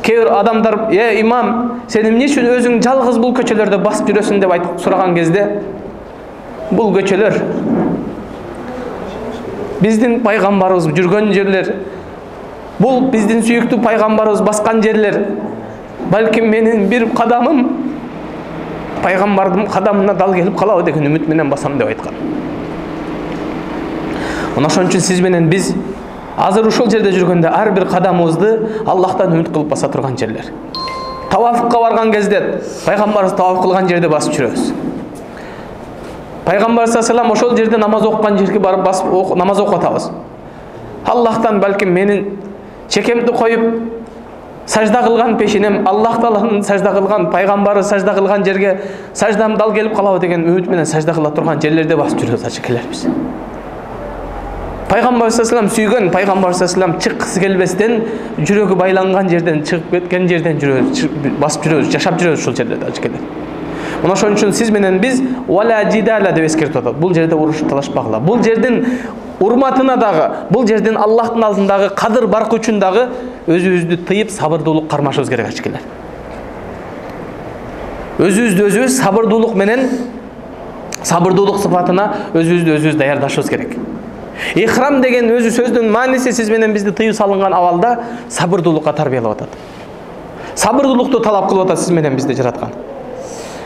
кейбір адамдар, имам, сен эмне үчүн өзүң жалғыз бұл көчелерді басып жүрөсүң деп айтып сураган кезде, бұл көчелер биздин пайгамбарыбыз жүргөн жерлер, бұл биздин сүйүктүү пайгамбарыбыз баскан жерлер. Балким менин бир кадамым пайгамбардын кадамына дал келип калабы деген үмүт менен басам деп айткан. Мына ошон үчүн сиз менен биз азыр ушул жерде жүргөндө ар бир кадамыбызды Аллахтан үмүт кылып баса турган жерлер. Тавафукка барган кезде пайгамбарыбыз таваф кылган жерде басып жүрөбүз. Пайгамбар саллаллаху алейхи ошол жерде намаз окуган жерге барып басып намаз окуп атабыз. Аллахтан балким менин чекемди коюп сажда кылган пешинем Аллах Тааланын сажда кылган, пайгамбары сажда кылган жерге саждам дал келип калабы деген үмүт менен сажда кыла турган жерлерде басып жүрөбүз ажекелербиз. Пайгамбар саллаллаху алейхи сүйгөн пайгамбар саллаллаху алейхи чыккысы келбестен жүрөгү байланган жерден чыгып кеткен жерден жүрөбүз, басып жүрөбүз, жашап жүрөбүз ушул жерлерде ажекелер. Мына ошон үчүн сиз менен биз вала жидала деп эскертип атат. Бул жерде урушуп талашпагыла. Бул жердин урматына дагы, бул жердин Аллахтын алдындагы кадыр баркы үчүн дагы өзүбүздү тыйып сабырдуулук кармашыбыз керек ажекелер. Өзүбүздү сабырдуулук менен сабырдуулук сыфатына өзүбүз даярдашыбыз керек. Ихрам деген өзү сөздүн мааниси сиз менен бизди тыйып салынган абалда сабырдуулукка тарбиялап атат. Сабырдуулукту талап кылып атат сиз менен бизди жараткан.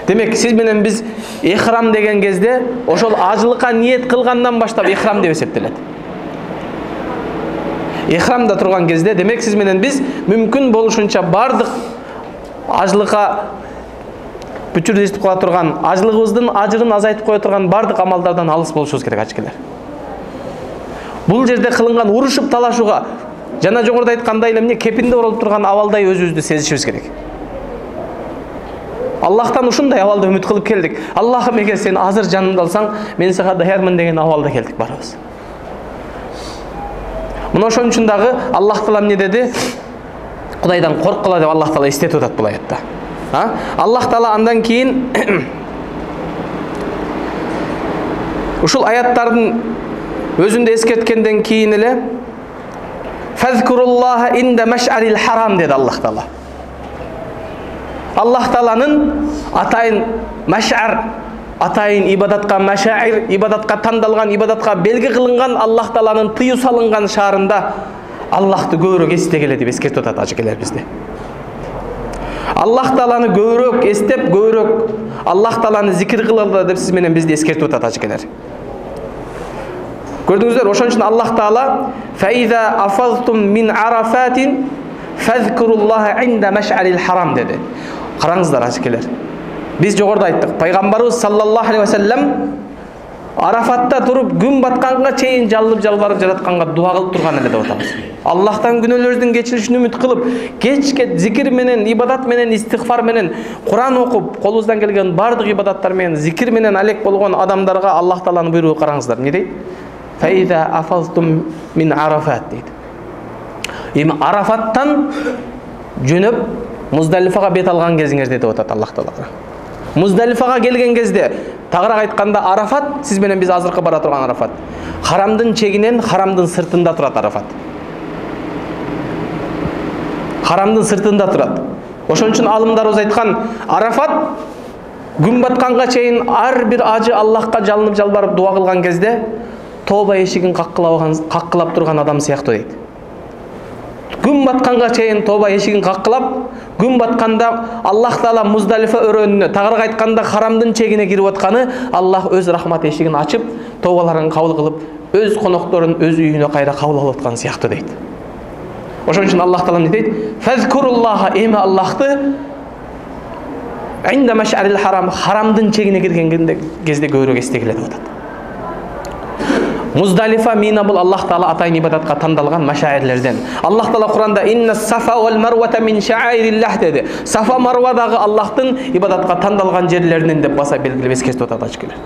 Демек сиз менен биз ихрам деген кезде ошол ажылыкка ниет кылгандан баштап ихрам деп эсептелет. Ихрамда турган кезде демек сиз менен биз мүмкүн болушунча бардык ажылыкка бүтүрүп кыла турган, ажылыгыбыздын ажырын азайтып кое турган бардык амалдардан алыс болушубуз керек ажекелер. Бул жерде кылынган урушуп талашууга жана жогоруда айткандай эле эмне кепинде оролуп турган абалдай өзүбүздү сезишибиз керек. Аллахтан ушундай абалда үмүт кылып келдик. Аллахым, эгер сен азыр жанымды алсаң, мен сага даярмын деген абалда келдик барыбыз. Мына ошон үчүн дагы Аллах Таала эмне деди? Кудайдан корккула деп Аллах Таала эстетип атат бул аятта. Аллах Таала андан кийин ушул аяттардын өзүндө эскерткенден кийин эле фазкуруллаха инда маш'арил харам деди Аллах Таала. Аллах Тааланын атайын маш'ар, атайын ибадатка машаир, ибадатка тандалган, ибадатка белги кылынган Аллах Тааланын тыюу салынган шаарында Аллахты көбүрөөк эстегиле деп эскертип атат ажекелер бизди. Аллах Тааланы көбүрөөк эстеп, көбүрөөк Аллах Тааланы зикир кылалы деп сиз менен бизди эскертип атат ажекелер. Көрдүңүздөр, ошон үчүн Аллах Таала фаиза афазтум мин арафатин фазкуруллаха инда маш'арил харам деди. Караңыздар ажекелер. Biz жогоруда айттык, пайгамбарыбыз саллаллаху алейхи ва саллям Арафатта туруп күн батканга чейин жалбарып жаратканга дуа кылып турган эле деп атабыз. Аллахтан күнөөлөрүнүн кечиришин үмүт кылып, кечке зикир менен, ибадат менен, истигфар менен, Куран окуп, колубуздан келген бардык ибадаттар менен, зикир менен алек болгон адамдарга Аллах Тааланын буйругу караңыздар. Не дейт? Фаиза афазтум мин арафат дейт. Эми Арафаттан жөнөп Муздалифага бет алган кезиңерде деп атат Аллах Таала. Муздалифага келген кезде, тагыраак айтканда Арафат, сиз менен биз азыркы бара турган Арафат. Харамдын чегинен, харамдын сыртында турат Арафат. Харамдын сыртында турат. Ошон үчүн алымдарыбыз айткан, Арафат күн батканга чейин ар бир ажы Аллахка жалынып жалбарып дуа кылган кезде тоба эшигин каккылап турган адам сыяктуу дейт. Күн батканга чейин тоба эшигин каккылап, күн батканда Аллах Таала Муздалифа өрөөнүнө, тагыраак айтканда харамдын чегине кирип атканы, Аллах өз рахмат эшигин ачып, тобаларын кабыл кылып, өз конокторун өз үйүнө кайра кабыл алып аткан сыяктуу дейт. Ошон үчүн Аллах Таала дейт: "Фазкуруллаха", эми Аллахты инда маш'арил харам, харамдын чегине кирген кезде көбүрөөк эстегиле деп атат. Муздалифа мина бул Аллах Таала атайын ибадатка тандалган машаирлерден. Аллах Таала Куранда инна сафа вал марвата мин шаириллах деди. Сафа марва дагы Аллахтын ибадатка тандалган жерлеринен деп баса белгилеп эскертип атат ажекелер.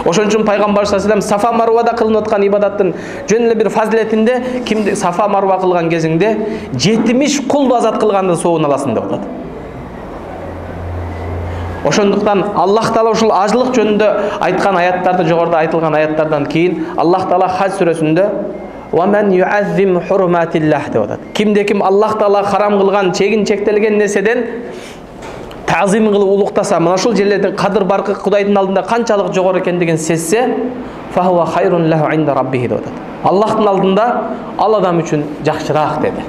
Ошон үчүн пайгамбар саллаллаху алейхи вассалам Сафа марвада кылынып аткан ибадаттын жөн эле бир фазилетинде кимди Сафа марва кылган кезиңде 70 кулду азат кылгандын соогун аласың деп атат. Ошондуктан Аллах Таала ушул ажылык жөнүндө айткан аяттарды, жогоруда айтылган аяттардан кийин Аллах Таала Хадж сүрөсүндө "Ва мен ю'аззим хурматиллах" деп атат. Кимде ким Аллах Таала харам кылган, чегин чектелген нерседен тазим кылып улуктаса, мына ушул жерлердин кадыр баркы Кудайдын алдында канчалык жогору экендигин сезсе, "Фа хува хайрун лаху инда раббихи" деп атат. Аллахтын алдында ал адам үчүн жакшыраак деди.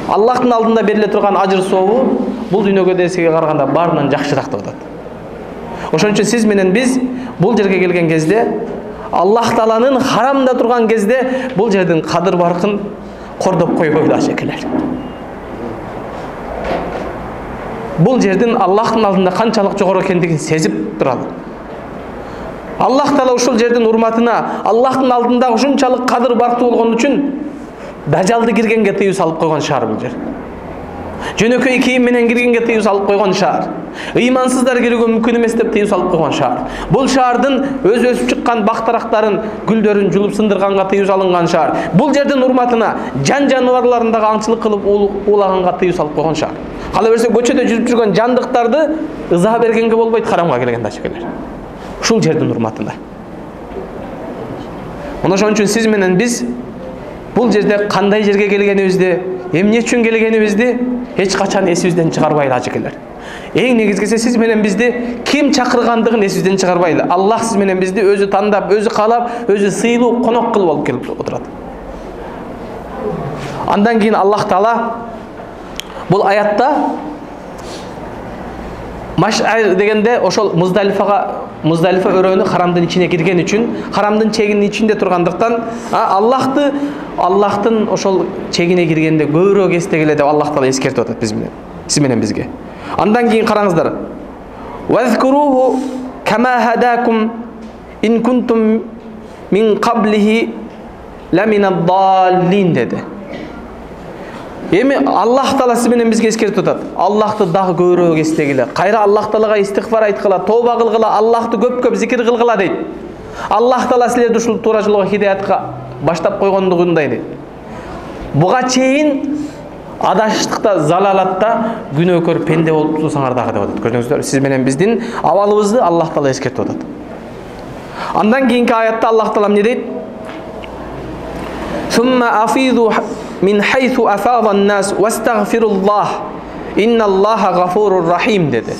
Аллахтын алдында бериле турган ажыр сообу бул дүйнөгөдөгүсүгө караганда баарынан жакшыраак деп атат. Ошон үчүн сиз менен биз бул жерге келген кезде, Аллах Тааланын харамда турган кезде бул жердин кадыр баркын кордоп койбойлу ажекелер. Бул жердин Аллахтын алдында канчалык жогору экендигин сезип туралы. Аллах Таала ушул жердин урматына, Аллахтын алдында ушунчалык кадыр барктуу болгон үчүн дажалды киргенге тыюу салып койгон шаар бул жер. Жөнөкөй кийим менен киргенге тыюу салып койгон шаар. Ыймансыздар кирүүгө мүмкүн эмес деп тыюу салып койгон шаар. Бул шаардын өз өсүп чыккан бактарактарын, гүлдөрүн жулуп сындырганга тыюу салынган шаар. Бул жердин урматына жан жаныбарларын дагы аңчылык кылып уулаганга тыюу салып койгон шаар. Кала берсе көчөдө жүрүп жүргөн жандыктарды ыза бергенге болбойт харамга келгенде ажекелер. Ушул жердин урматына. Мына ошон үчүн сиз менен биз бул жерде кандай жерге келгенибизди, эмне үчүн келгенибизди эч качан эсибизден чыгарбайлы ажекелер. Эң негизгиси сиз менен бизди ким чакыргандыгын эсибизден чыгарбайлы. Аллах сиз менен бизди өзү тандап, өзү каалап, өзү сыйлуу конок кылып алып келип отурат. Андан кийин Аллах Таала бул аятта Маш'ар дегенде ошол Муздалифа өрөөнү харамдын ичине кирген үчүн, харамдын чегинин ичинде тургандыктан Аллахтын ошол чегине киргенде көбүрөөк эстегиле деп Аллах Таала эскертип атат сиз менен бизге. Андан кийин караңыздар. Вазкуруху кама хадакум ин кунтум мин qablihi lamina dallin деди. Эми Аллах Таала сиз менен бизге эскертип атат. Аллахты дагы көбүрөөк эстегиле. Кайра Аллах Таалага истигфар айткыла, тооба кылгыла, Аллахты көп-көп зикир кылгыла дейт. Аллах Таала силерди ушул туура жолго хидаятка баштап койгондугундай дейт. Буга чейин адаштыкта, залалатта күнөөкөр пенде болуп турсаңар дагы деп атат. Көрдүңүздөр, сиз менен биздин абалыбызды Аллах Таала эскертип атат. Андан кийинки аятта Аллах Таала эмне дейт? Сумма афиду min haythu afada an-nas wastaghfirullah innallaha ghafurur rahim dedi.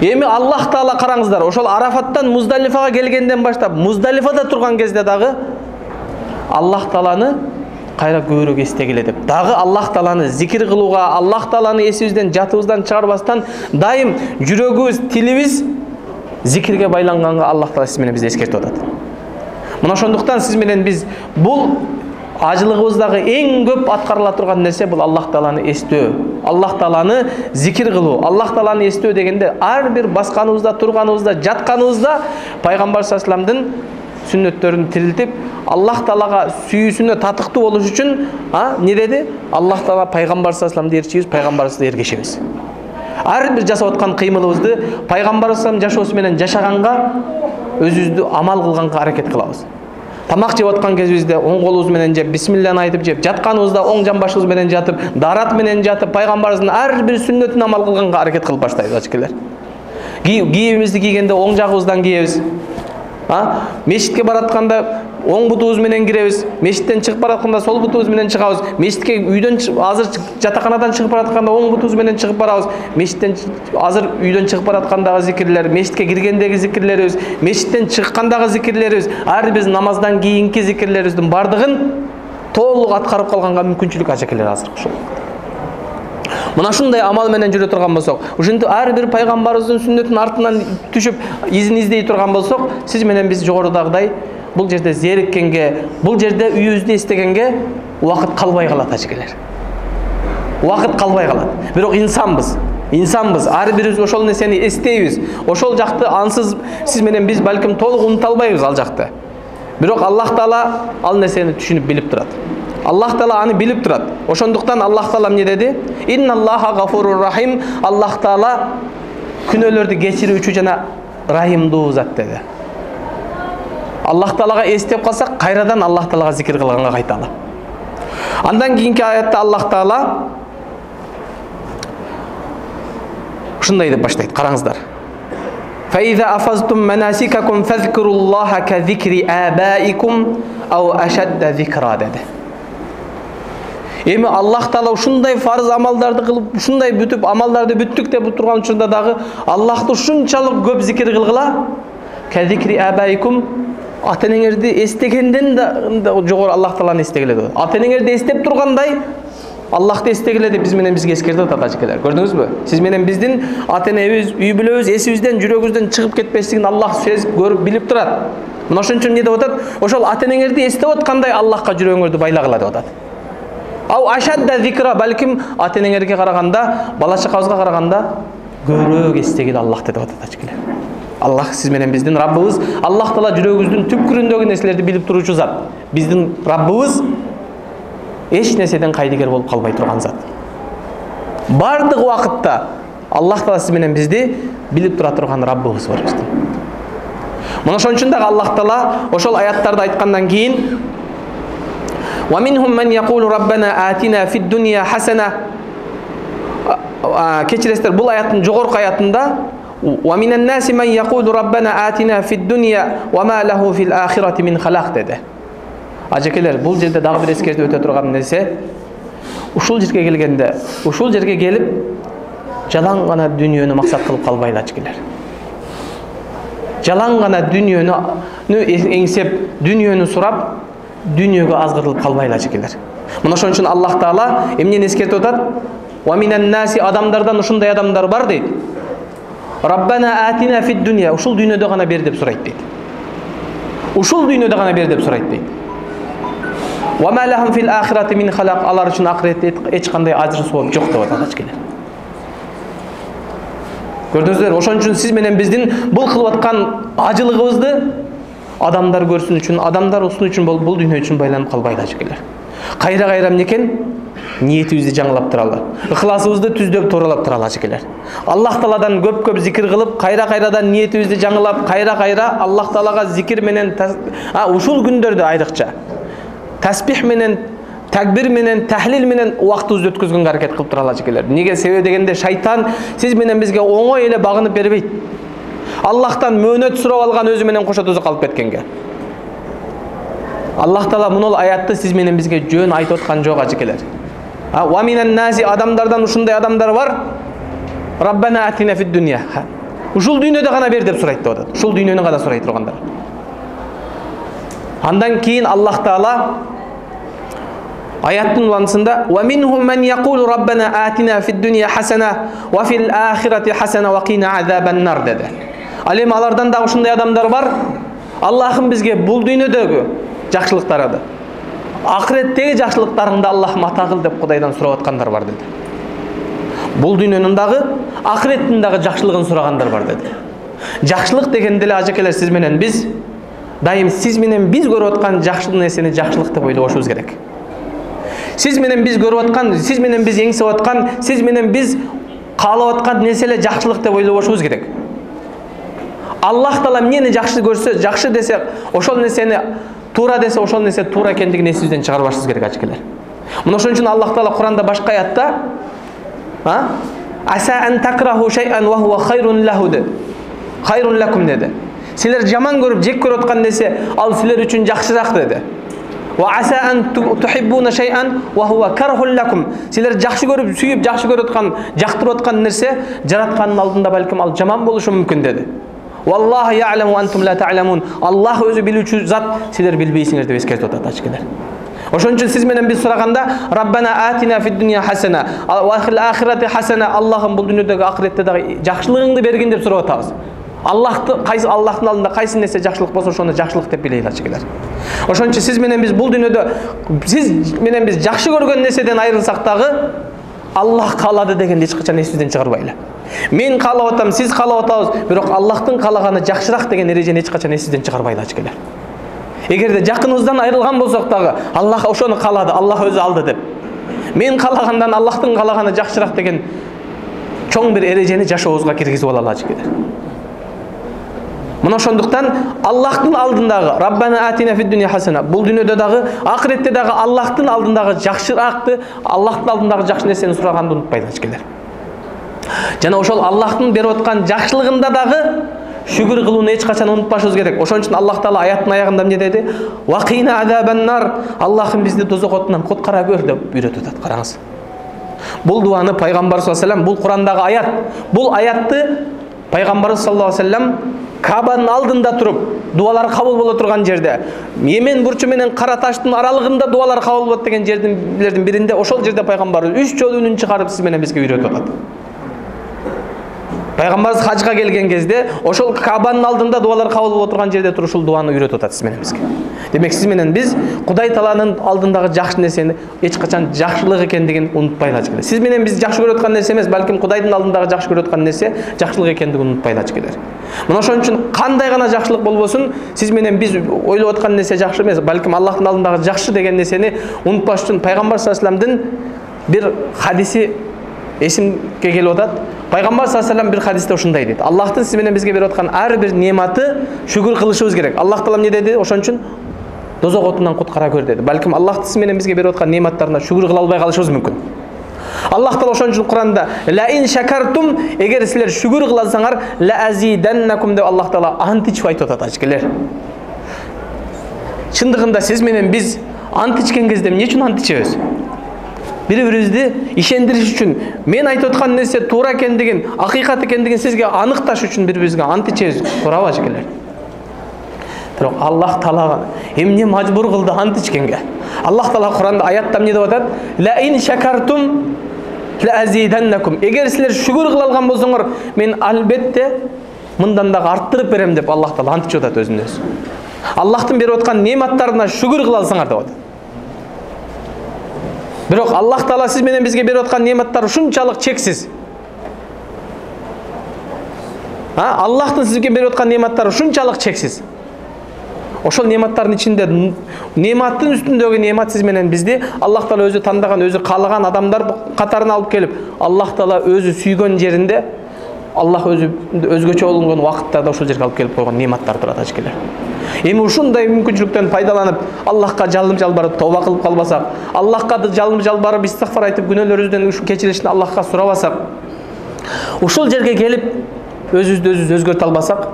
Эми Аллах Таала караңыздар, ошол Арафаттан Муздалифага келгенден баштап, Муздалифада турган кезде дагы Аллах Тааланы кайра көбүрөөк эстегиле деп. Дагы Аллах Тааланы зикир кылууга, Аллах Тааланы эсибизден, жатыбыздан чыгарбастан дайым жүрөгүбүз, тилибиз зикирге байланганга Аллах Таала сиз менен бизди эскертип атат. Мына ошондуктан сиз менен биз бул ажылыгыбыздагы эң көп аткарыла турган нерсе бул Аллах Тааланы эстөө. Аллах Тааланы зикир кылуу. Аллах Тааланы эстөө дегенде ар бир басканыбызда, турганыбызда, жатканыбызда пайгамбар саллаллаху алейхи вассаламдын сүннөттөрүн тирилтип, Аллах Таалага сүйүүсүнө татыктуу болуш үчүн не деди? Аллах Таала пайгамбар саллаллаху алейхи вассаламды ээрчибиз, пайгамбарыбызды эргешебиз. Ар бир жасап аткан кыймылыбызды пайгамбар саллаллаху алейхи вассалам жашоосу менен жашаганга, өзүбүздү амал кылганга аракет кылабыз. Тамак жеп аткан кезибизде оң колубуз менен жеп, бисмиллахны айтып жеп, жатканыбызда оң жамбашыбыз менен жатып, дарат менен жатып, пайгамбарыбыздын ар бир сүннөтүн амал кылганга аракет кылып баштайбыз, ачкелер. Кийимибизди кийгенде оң жагыбыздан кийебиз. Мешитке баратканда оң бутубуз менен киребиз. Мешиттен чыгып баратканда сол бутубуз менен чыгабыз. Мешитке үйдөн азыр жатаканадан чыгып баратканда оң бутубуз менен чыгып барабыз. Мешиттен азыр үйдөн чыгып бараткандагы зикирлер, мешитке киргендеги зикирлерибиз, мешиттен чыккандагы зикирлерибиз, ар биз намаздан кийинки зикирлерибиздин бардыгын толук аткарып калганга мүмкүнчүлүк ажакелер азыр ушул. Мына шундай амал менен жүрө турган болсок, ушинтип ар бир пайгамбарыбыздын сүннөтүнүн артынан түшүп, изин издей турган болсок, сиз менен биз жогорудагыдай бул жерде зериккенге, бул жерде үйүбүздү эстегенге убакыт калбай калат ажекелер. Убакыт калбай калат. Бирок инсанбыз, ар бирибиз ошол нерсени эстейбиз. Ошол жакты ансыз сиз менен биз балким толук унута албайбыз ал жакты. Бирок Аллах Таала ал нерсени түшүнүп билип турат. Аллах Таала аны билип турат. Ошондуктан Аллах Таала эмне деди? Инналлаха гафурур рахим. Аллах Таала күнөөлөрдү кечирүүчү жана рахимдуу зат деди. Аллах Таалага эстеп калсак, кайрадан Аллах Таалага зикир кылганга кайталы. Андан кийинки аятта Аллах Таала ушундай деп баштайт. Караңыздар. فإذا أفضتم مناسككم فاذكروا الله كذكر آبائكم أو أشد ذكرا dedi. Эми Аллах Таала ушундай фарыз амалдарды кылып, ушундай бүтүп амалдарды бүттүк деп турган учурда дагы Аллахты ушунчалык көп зикир кылгыла. Кәзикри абайкум, ата-энеңерди эстегенден да жогору Аллах Тааланы эстегиле деп. Ата-энеңерди эстеп тургандай Аллахты эстегиле деп биз менен бизге эскертип атат ажекелер. Көрдүңүзбү? Сиз менен биздин ата-энебиз, үй бүлөбүз, эсибизден, жүрөгүбүздөн чыгып кетпештигин Аллах сезип, көрүп, билип турат. Мына ошон үчүн эмне деп атат? Ошол ата-энеңерди эстеп аткандай Аллахка жүрөгүңөрдү байлагыла деп атат. Ау ашадда зикра, балким ата-энеңерге караганда, бала чакабызга караганда көбүрөөк эстегиле Аллахты деп атат ажекелер. Аллах сиз менен биздин Раббыбыз, Аллах Таала жүрөгүбүздүн түпкүрүндөгү нерселерди билип туручу зат. Биздин Раббыбыз эч нерседен кайдыгер болуп калбай турган зат. Бардык убакытта Аллах Таала сиз менен бизди билип тура турган Раббыбыз бар биздин. Мына ошон үчүн дагы Аллах Таала ошол аяттарды айткандан кийин Wa minhum man yaqulu rabbana atina fid dunya hasana. Keçiresler bu ayatın jogorku ayatında Wa minan nasi man yaqulu rabbana atina fid dunya wa ma lahu fil akhirati min khalaq dedi. Ajekeler bul жерде дагы бир эскертип өтө турган нерсе, ушул жерге келгенде, ушул жерге келип жалаң гана дүйнөнү максат кылып калбайлы ажекелер. Жалаң гана дүйнөнү эңсеп, дүйнөнү сурап, дүйнөгө азгырылып калбайлы ажекелер. Мына ошон үчүн Аллах Таала эмнени эскертип атат? Wa minan nasi адамдардан ушундай адамдар бар дейт. Rabbana atina fid dunya, ушул дүйнөдө гана бер деп сурайт дейт. Ушул дүйнөдө гана бер деп сурайт дейт. Wa ma lahum fil akhirati min khalaq, алар үчүн акыретте эч кандай ажыр сооп жок деп атат ажекелер. Көрдүңүздөр, ошон үчүн сиз менен биздин бул кылып аткан ажылыгыбызды адамдар көрсүн үчүн, адамдар ушун үчүн бул дүйнө үчүн байланып калбайды ажекелер. Кайра-кайра эмне экен? ниетибизди жаңылап туралы, ыхласыбызды түздөп тууралап туралы ажекелер. Аллах Тааладан көп зикир кылып, кайра-кайрадан ниетибизди жаңылап, кайра-кайра Аллах Таалага зикир менен ушул күндөрдө айрыкча таспих менен, такбир менен, тахлил менен убактыбызды өткөзгөнгө аракет кылып туралы ажекелер. Неге? Себеби дегенде шайтан сиз менен бизге оңой эле багынып бербейт. Аллахтан мөөнөт сурап алган өзү менен кошо тозок алып кеткенге. Аллах Таала мунул аятты сиз менен бизге жөн айтып аткан жок ажекелер. Ва минан наси, адамдардан ушундай адамдар бар. Раббана атина фид дунья. Ушул дүйнөдө гана бер деп сурайт деп атат. Ушул дүйнөнү гана сурай тургандар. Андан кийин Аллах Таала аяттын уланысында ва минхум ман якулу раббана атина фид дунья хасана ва фил ахирати хасана ва кина азабан нар деди. Ал эми алардан да ушундай адамдар бар. Аллахым бизге бул дүйнөдөгү жакшылыктарды, ахиреттеги жакшылыктарыңды Аллах мата кыл деп Кудайдан сурап аткандар бар деди. Бул дүйнөнүн дагы, ахиреттин дагы жакшылыгын сурагандар бар деди. Жакшылык дегенде эле ажекелер сиз менен биз дайым сиз менен биз көрүп аткан жакшы нерсени жакшылык деп ойлошубуз керек. Сиз менен биз көрүп аткан, сиз менен биз эңсеп аткан, сиз менен биз каалап аткан нерсе эле жакшылык деп ойлошубуз керек. Аллах Таала эмнени жакшы көрсө, жакшы десе, ошол нерсени тура десе, ошол нерсе тура экендигин эсибизден чыгарбашыбыз керек ажекелер. Мына ошон үчүн Аллах Таала Куранда башка аятта аса ан такраху шай'ан ва хува хайрун лаху де. Хайрун лакум деди. Силер жаман көрүп, жек көрүп аткан нерсе, ал силер үчүн жакшыраак деди. Ва аса ан тухиббуна шай'ан ва хува кархун лакум. Силер жакшы көрүп, сүйүп, жакшы көрүп аткан, жактырып аткан нерсе жараткандын алдында балким ал жаман болушу мүмкүн деди. Валлаху я'ламу антум ла та'ламун. Аллах өзү билүүчү зат, силер билбейсиңер деп эскертип атат ажекелер. Ошон үчүн сиз менен биз сураганда Раббана атина фид дунья хасана ва фил ахирати хасана, Аллахым бул дүйнөдөгү ахиретте дагы жакшылыгыңды бергин деп сурап атабыз. Аллахтын алдында кайсы нерсе жакшылык болсо ошону жакшылык деп билейли ажекелер. Ошон үчүн сиз менен биз бул дүйнөдө сиз менен биз жакшы көргөн нерседен айрылсак дагы Аллах каалады дегенди эч качан эсибизден чыгарбайлы. Мен каалап атам, сиз каалап атабыз, бирок Аллахтын каалаганы жакшыраак деген эрежени эч качан эсибизден чыгарбайлы ажекелер. Эгерде жакыныбыздан айрылган болсок дагы Аллах ошону каалады, Аллах өзү алды деп. Мен каалагандан Аллахтын каалаганы жакшыраак деген чоң бир эрежени жашообузга киргизип алалы ажекелер. Мына ошондуктан Аллахтын алдындагы Раббана атина фид дунья хасана, бул дүйнөдө дагы, ахиретте дагы Аллахтын алдындагы жакшыраакты, Аллахтын алдындагы жакшы нерсени сураганды унутпайлы ажекелер. Жана ошол Аллахтын берип аткан жакшылыгында дагы шүгүр кылууну эч качан унутпашыбыз керек. Ошон үчүн Аллах Таала аяттын аягында эмне деди? Вакина азабан нар. Аллахым бизди тозок отунан куткара көр деп үйрөтүп атат. Караңыз. Бул дуаны Пайгамбар саллаллаху алейхи вассалам, бул Курандагы аят. Бул аятты Пайгамбар саллаллаху алейхи вассалам Кабанын алдында туруп, дуалар кабыл боло турган жерде, Йемен бурчу менен Кара таштын аралыгында дуалар кабыл болот деген жердин биринде, ошол жерде Пайгамбар 3 жолу үнүн чыгарып сиз менен бизге үйрөтүп атат. Пайгамбарыбыз хажга келген кезде ошол Кабанын алдында дуалар кабыл боло турган жерде туруп ушул дуаны үйрөтүп атат сиз менен бизге. Демек сиз менен биз Кудай Тааланын алдындагы жакшы нерсени эч качан жакшылык экендигин унутпайлы ажекелер. Сиз менен биз жакшы көрүп аткан нерсе эмес, балким Кудайдын алдындагы жакшы көрүп аткан нерсе жакшылык экендигин унутпайлы ажекелер. Мына ошон үчүн кандай гана жакшылык болбосун, сиз менен биз ойлоп аткан нерсе жакшы эмес, балким Аллахтын алдындагы жакшы деген нерсени унутпаш үчүн Пайгамбар саллаллаху алейхи вассаламдын бир хадиси эсимге келип атат. Пайгамбар саллаллаху алейхи вассалам бир хадисте ушундай дейт. Аллахтын сиз менен бизге берип аткан ар бир нематы шүгүр кылышыбыз керек. Аллах Таала эмне деди? Ошон үчүн тозок отунан куткара көр деди. Балким Аллахтын сиз менен бизге берип аткан нематтарына шүгүр кыла албай калышыбыз мүмкүн. Аллах Таала ошон үчүн Куранда ла ин шакартум, эгер силер шүгүр кылсаңар ла азиданнакум деп Аллах Таала ант ичип айтып атат ажекелер. Чындыгында сиз менен биз ант ичкен кезде эмне үчүн ант ичебиз? Бири-бирибизди ишендириш үчүн, мен айтып аткан нерсе туура экендигин, акыйкат экендигин сизге аныкташ үчүн бири-бирибизге ант ичебиз. Туурабы ажекелер? Бирок Аллах Таала эмне мажбур кылды ант ичкенге? Аллах Таала Куранда аятта эмне деп атат? Ла ин шакартум ла азиданнакум. Эгер силер шүгүр кыла алган болсоңор, мен албетте мындан дагы арттырып берем деп Аллах Таала ант ичип атат өзүнө өзү. Аллахтын берип аткан нематтарына шүгүр кыла алсаңар деп атат. Бирок Аллах Таала сиз менен бизге берип аткан нематтар ушунчалык чексиз. Аллахтын сизге берип аткан нематтары ушунчалык чексиз. Ошол нематтардын ичинде нематтын үстүндөгү немат сиз менен бизди Аллах Таала өзү тандаган, өзү каалаган адамдар катарына алып келип, Аллах Таала өзү сүйгөн жеринде, Аллах өзү өзгөчө болгон убакыттарда ошол жерге алып келип койгон нематтар турат ажыкелер. Эми ушундай мүмкүнчүлүктөн пайдаланып, Аллахка жалым жалбарып тооба кылып калбасак, Аллахка жалым жалбарып истигфар айтып күнөөлөрүбүздөн кечиришин Аллахка сурабасак, ушул жерге келип өзүбүздү өзүбүз өзгөртө албасак,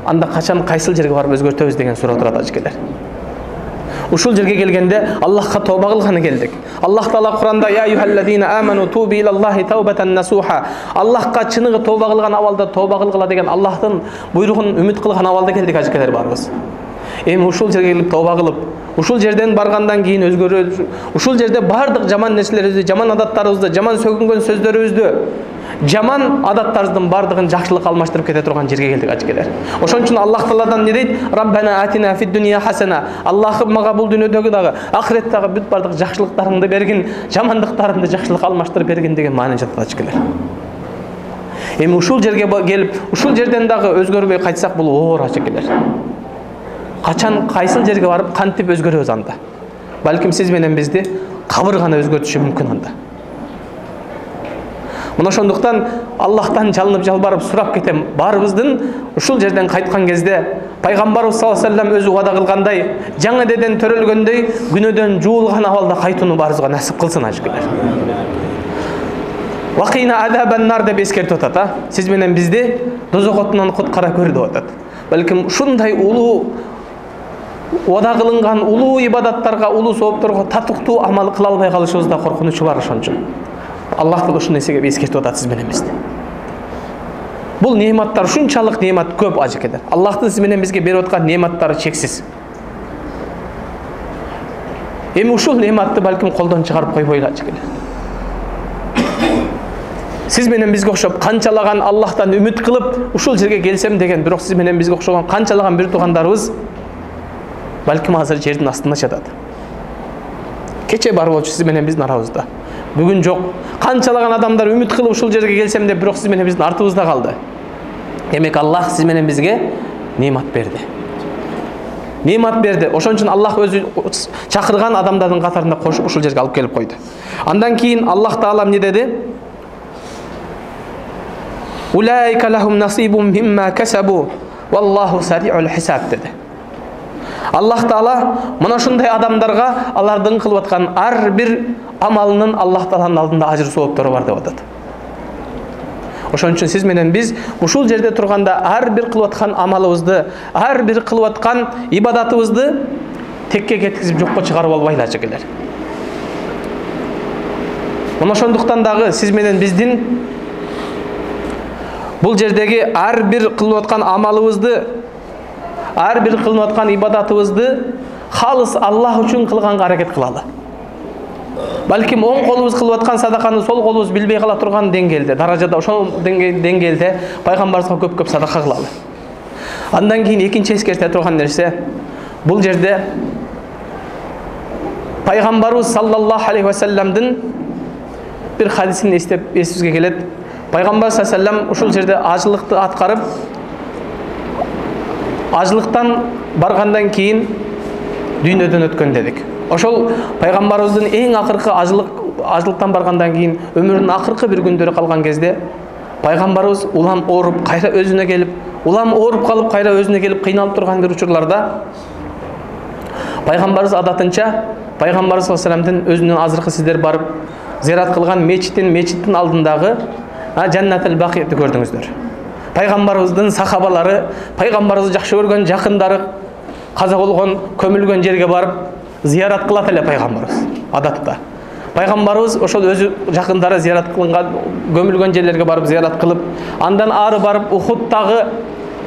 анда качан кайсыл жерге барып өзгөртөбүз деген суроо турат ажыкелер. Ушул жерге келгенде Аллахка тооба кылганы келдик. Аллах Таала Куранда я юхаллазина аману тубу илаллахи таубатан насуха. Аллахка чыныгы тооба кылган абалда тооба кылгыла деген Аллахтын буйругун үмүт кылган абалда келдик ажыкелер барыбыз. Эми ушул жерге келип тооба кылып, ушул жерден баргандан кийин өзгөрүп, ушул жерде бардык жаман нерселерибизди, жаман адаттарыбызды, жаман сөгүнгөн сөздөрүбүздү, жаман адаттарыбыздын бардыгын жакшылыкка алмаштырып кете турган жерге келдик ажыкелер. Ошон үчүн Аллах Тааладан не дейт? Раббана атина фид дунья хасана. Аллахым мага бул дүйнөдөгү дагы, ахиреттагы бүт бардык жакшылыктарыңды бергин, жамандыктарымды жакшылыкка алмаштырып бергин деген маани жатат ажыкелер. Эми ушул жерге келип, ушул жерден дагы өзгөрбөй кайтсак бул оор ажыкелер. Качан кайсыл жерге барып кантип өзгөрөбүз анда? Балким сиз менен бизди кабыр гана өзгөртүшү мүмкүн анда. Мына ошондуктан Аллахтан жалынып жалбарып сурап кетем. Барыбыздын ушул жерден кайткан кезде пайгамбарыбыз саллаллаху алейхи вассалам өзү убада кылгандай, жаңы деден төрөлгөндөй күнөөдөн жуулган абалда кайтууну барыбызга насип кылсын ажыкелер. Вакина азабан нар деп эскертип атат, сиз менен бизди дозок отунан куткара көр деп атат. Балким ушундай улуу убада кылынган улуу ибадаттарга, улуу соопторго татыктуу амал кыла албай калышыбызда коркунучу бар ошон үчүн. Аллах Таала ушул нерсеге эскертип атат сиз менен бизди. Бул нематтар ушунчалык немат көп ажыкелер. Аллахтын сиз менен бизге берип аткан нематтары чексиз. Эми ушул нематты балким колдон чыгарып койбойлу ажыкелер. Сиз менен бизге окшоп канчалаган Аллахтан үмүт кылып ушул жерге келсем деген, бирок сиз менен бизге окшогон канчалаган бир туугандарыбыз балким азыр жердин астында жатат. Кече бар болчу сиз менен биздин арабызда. Бүгүн жок. Канчалаган адамдар үмүт кылып ушул жерге келсем деп, бирок сиз менен биздин артыбызда калды. Демек Аллах сиз менен бизге немат берди. Немат берди. Ошон үчүн Аллах өзү чакырган адамдардын катарында кошуп ушул жерге алып келип койду. Андан кийин Аллах Таала эмне деди? Улайка лахум насибум мимма касабу валлаху сариул хисаб деди. Аллах Таала мына ушундай адамдарга алардын кылып аткан ар бир амалынын Аллах Тааланын алдында ажыр сооптору бар деп атат. Ошон үчүн сиз менен биз ушул жерде турганда ар бир кылып аткан амалыбызды, ар бир кылып аткан ибадатыбызды текке кеткизип жокко чыгарып албайлы ажыкелер. Мына ошондуктан дагы сиз менен биздин бул жердеги ар бир кылып аткан амалыбызды, ар бир кылып аткан ибадатыбызды халыс Аллах үчүн кылганга аракет кылалы. Балким оң колубуз кылып аткан садаканы сол колубуз билбей кала турган деңгээлде, даражада, ошол деңгээлде пайгамбарыбызга көп-көп садака кылалы. Андан кийин экинчи эскерте турган нерсе, бул жерде пайгамбарыбыз саллаллаху алейхи вассаламдын бир хадисин эсибизге келет. Пайгамбар саллаллаху алейхи вассалам ушул жерде ажылыкты аткарып, ажылыктан баргандан кийин дүйнөдөн өткөн дедик. Ошол пайгамбарыбыздын эң акыркы ажылыктан баргандан кийин өмүрүнүн акыркы бир күндөрү калган кезде пайгамбарыбыз улам ооруп кайра өзүнө келип, улам ооруп калып кайра өзүнө келип кыйналып турган бир учурларда пайгамбарыбыз адатынча пайгамбарыбыз саллаллаху алейхи вассаламдын өзүнүн азыркы сиздер барып зиярат кылган мечиттин алдындагы Жаннатул Баки'ти көрдүңүздөр. Пайгамбарыбыздын сахабалары, пайгамбарыбызды жакшы көргөн жакындары каза болгон, көмүлгөн жерге барып зиярат кылат эле пайгамбарыбыз адатта. Пайгамбарыбыз ошол өзү жакындары зиярат кылынган, көмүлгөн жерлерге барып зиярат кылып, андан ары барып Ухудтагы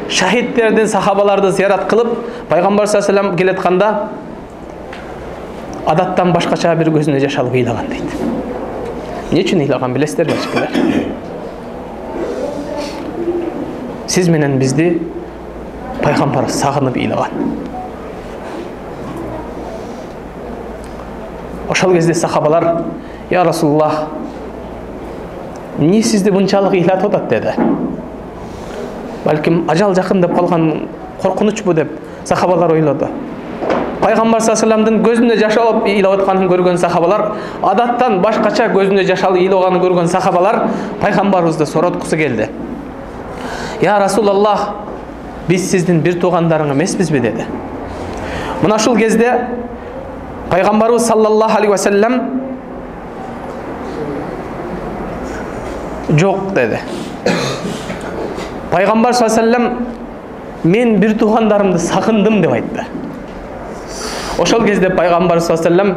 шахидтердин, сахабаларды зиярат кылып, пайгамбар саллаллаху алейхи вассалам келатканда адаттан башкача бир көзүнө жаш алып ыйлаган дейт. Эмне үчүн ыйлаган билесиздерби ажыкелер? Сиз менен бизди пайгамбар сагынып ыйлаган. Ошол кезде сахабалар: "Я Расулуллах, эмне сизди мынчалык ыйлатып атат?" деди. Балким ажал жакын деп калган коркунучпу деп сахабалар ойлоду. пайгамбар саллаллаху алейхи вассаламдын көзүнө жаш алып ыйлап атканын көргөн сахабалар, адаттан башкача көзүнө жаш алып ыйлаганын көргөн сахабалар пайгамбарыбызды сораткусу келди. Я Расулаллах, биз сиздин бир туугандарың эмеспизби деди. Мына ушул кезде пайгамбарыбыз саллаллаху алейхи вассалам жок деди. Пайгамбар саллаллаху алейхи вассалам мен бир туугандарымды сагындым деп айтты. Ошол кезде пайгамбар саллаллаху алейхи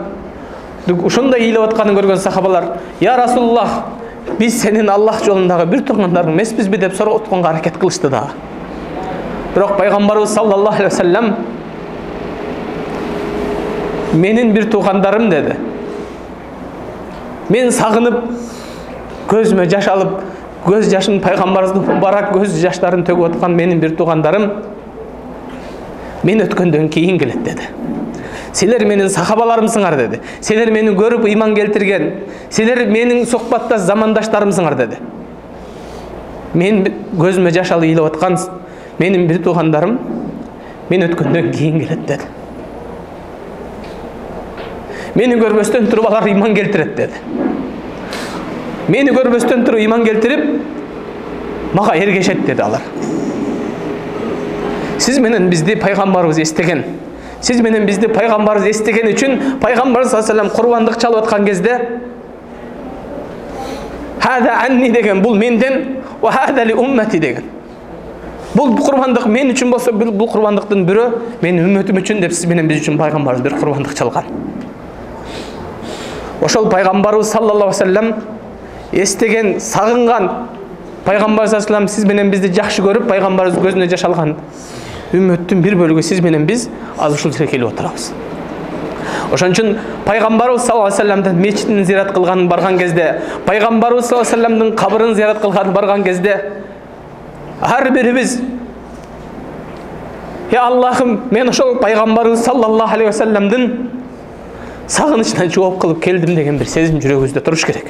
вассалам ушундай ыйлап атканын көргөн сахабалар, я Расулаллах, биз сенин Аллах жолундагы бир туугандарың эмеспизби деп соротконго аракет кылышты да. Бирок пайгамбарыбыз саллаллаху алейхи вассалам менин бир туугандарым деди. Мен сагынып көзүмө жаш алып, көз жашын пайгамбарыбыздын барак көз жаштарын төгүп аткан менин бир туугандарым мен өткөндөн кийин келет деди. Силер менин сахабаларымсыңар деди. Силер мени көрүп ыйман келтирген, силер менин сухбатташ замандаштарымсыңар деди. Мен көзүмө жаш алып ыйлап аткан менин бир туугандарым мен өткөндөн кийин келет деди. Мени көрбөстөн туруп алар ыйман келтирет деди. Мени көрбөстөн туруп ыйман келтирип, мага эргешет деди алар. Сиз менен бизди пайгамбарыбыз эстеген. Сиз менен бизди пайгамбарыбыз эстеген үчүн пайгамбар саллаллаху алейхи вассалам курбандык чалып аткан кезде хада анни деген, бул менден, ва хада ли уммати деген. Бул курбандык мен үчүн болсо, бул курбандыктын бирөө менин үммөтүм үчүн деп сиз менен биз үчүн пайгамбарыбыз бир курбандык чалган. Ошол пайгамбарыбыз саллаллаху алейхи вассалам эстеген, сагынган пайгамбар саллаллаху алейхи вассалам сиз менен бизди жакшы көрүп, пайгамбарыбыз көзүнө жаш алган үммөттүн бир бөлүгү сиз менен биз азыр ушул жерге келип отурабыз. Ошон үчүн пайгамбарыбыз саллаллаху алейхи вассаламдын мечитин зиярат кылганын барган кезде, пайгамбарыбыз саллаллаху алейхи вассаламдын кабырын зиярат кылганын барган кезде, ар бирибиз я Аллахым, мен ошол пайгамбарыбыз саллаллаху алейхи вассаламдын сагынычынан жооп кылып келдим деген бир сезим жүрөгүбүздө туруш керек.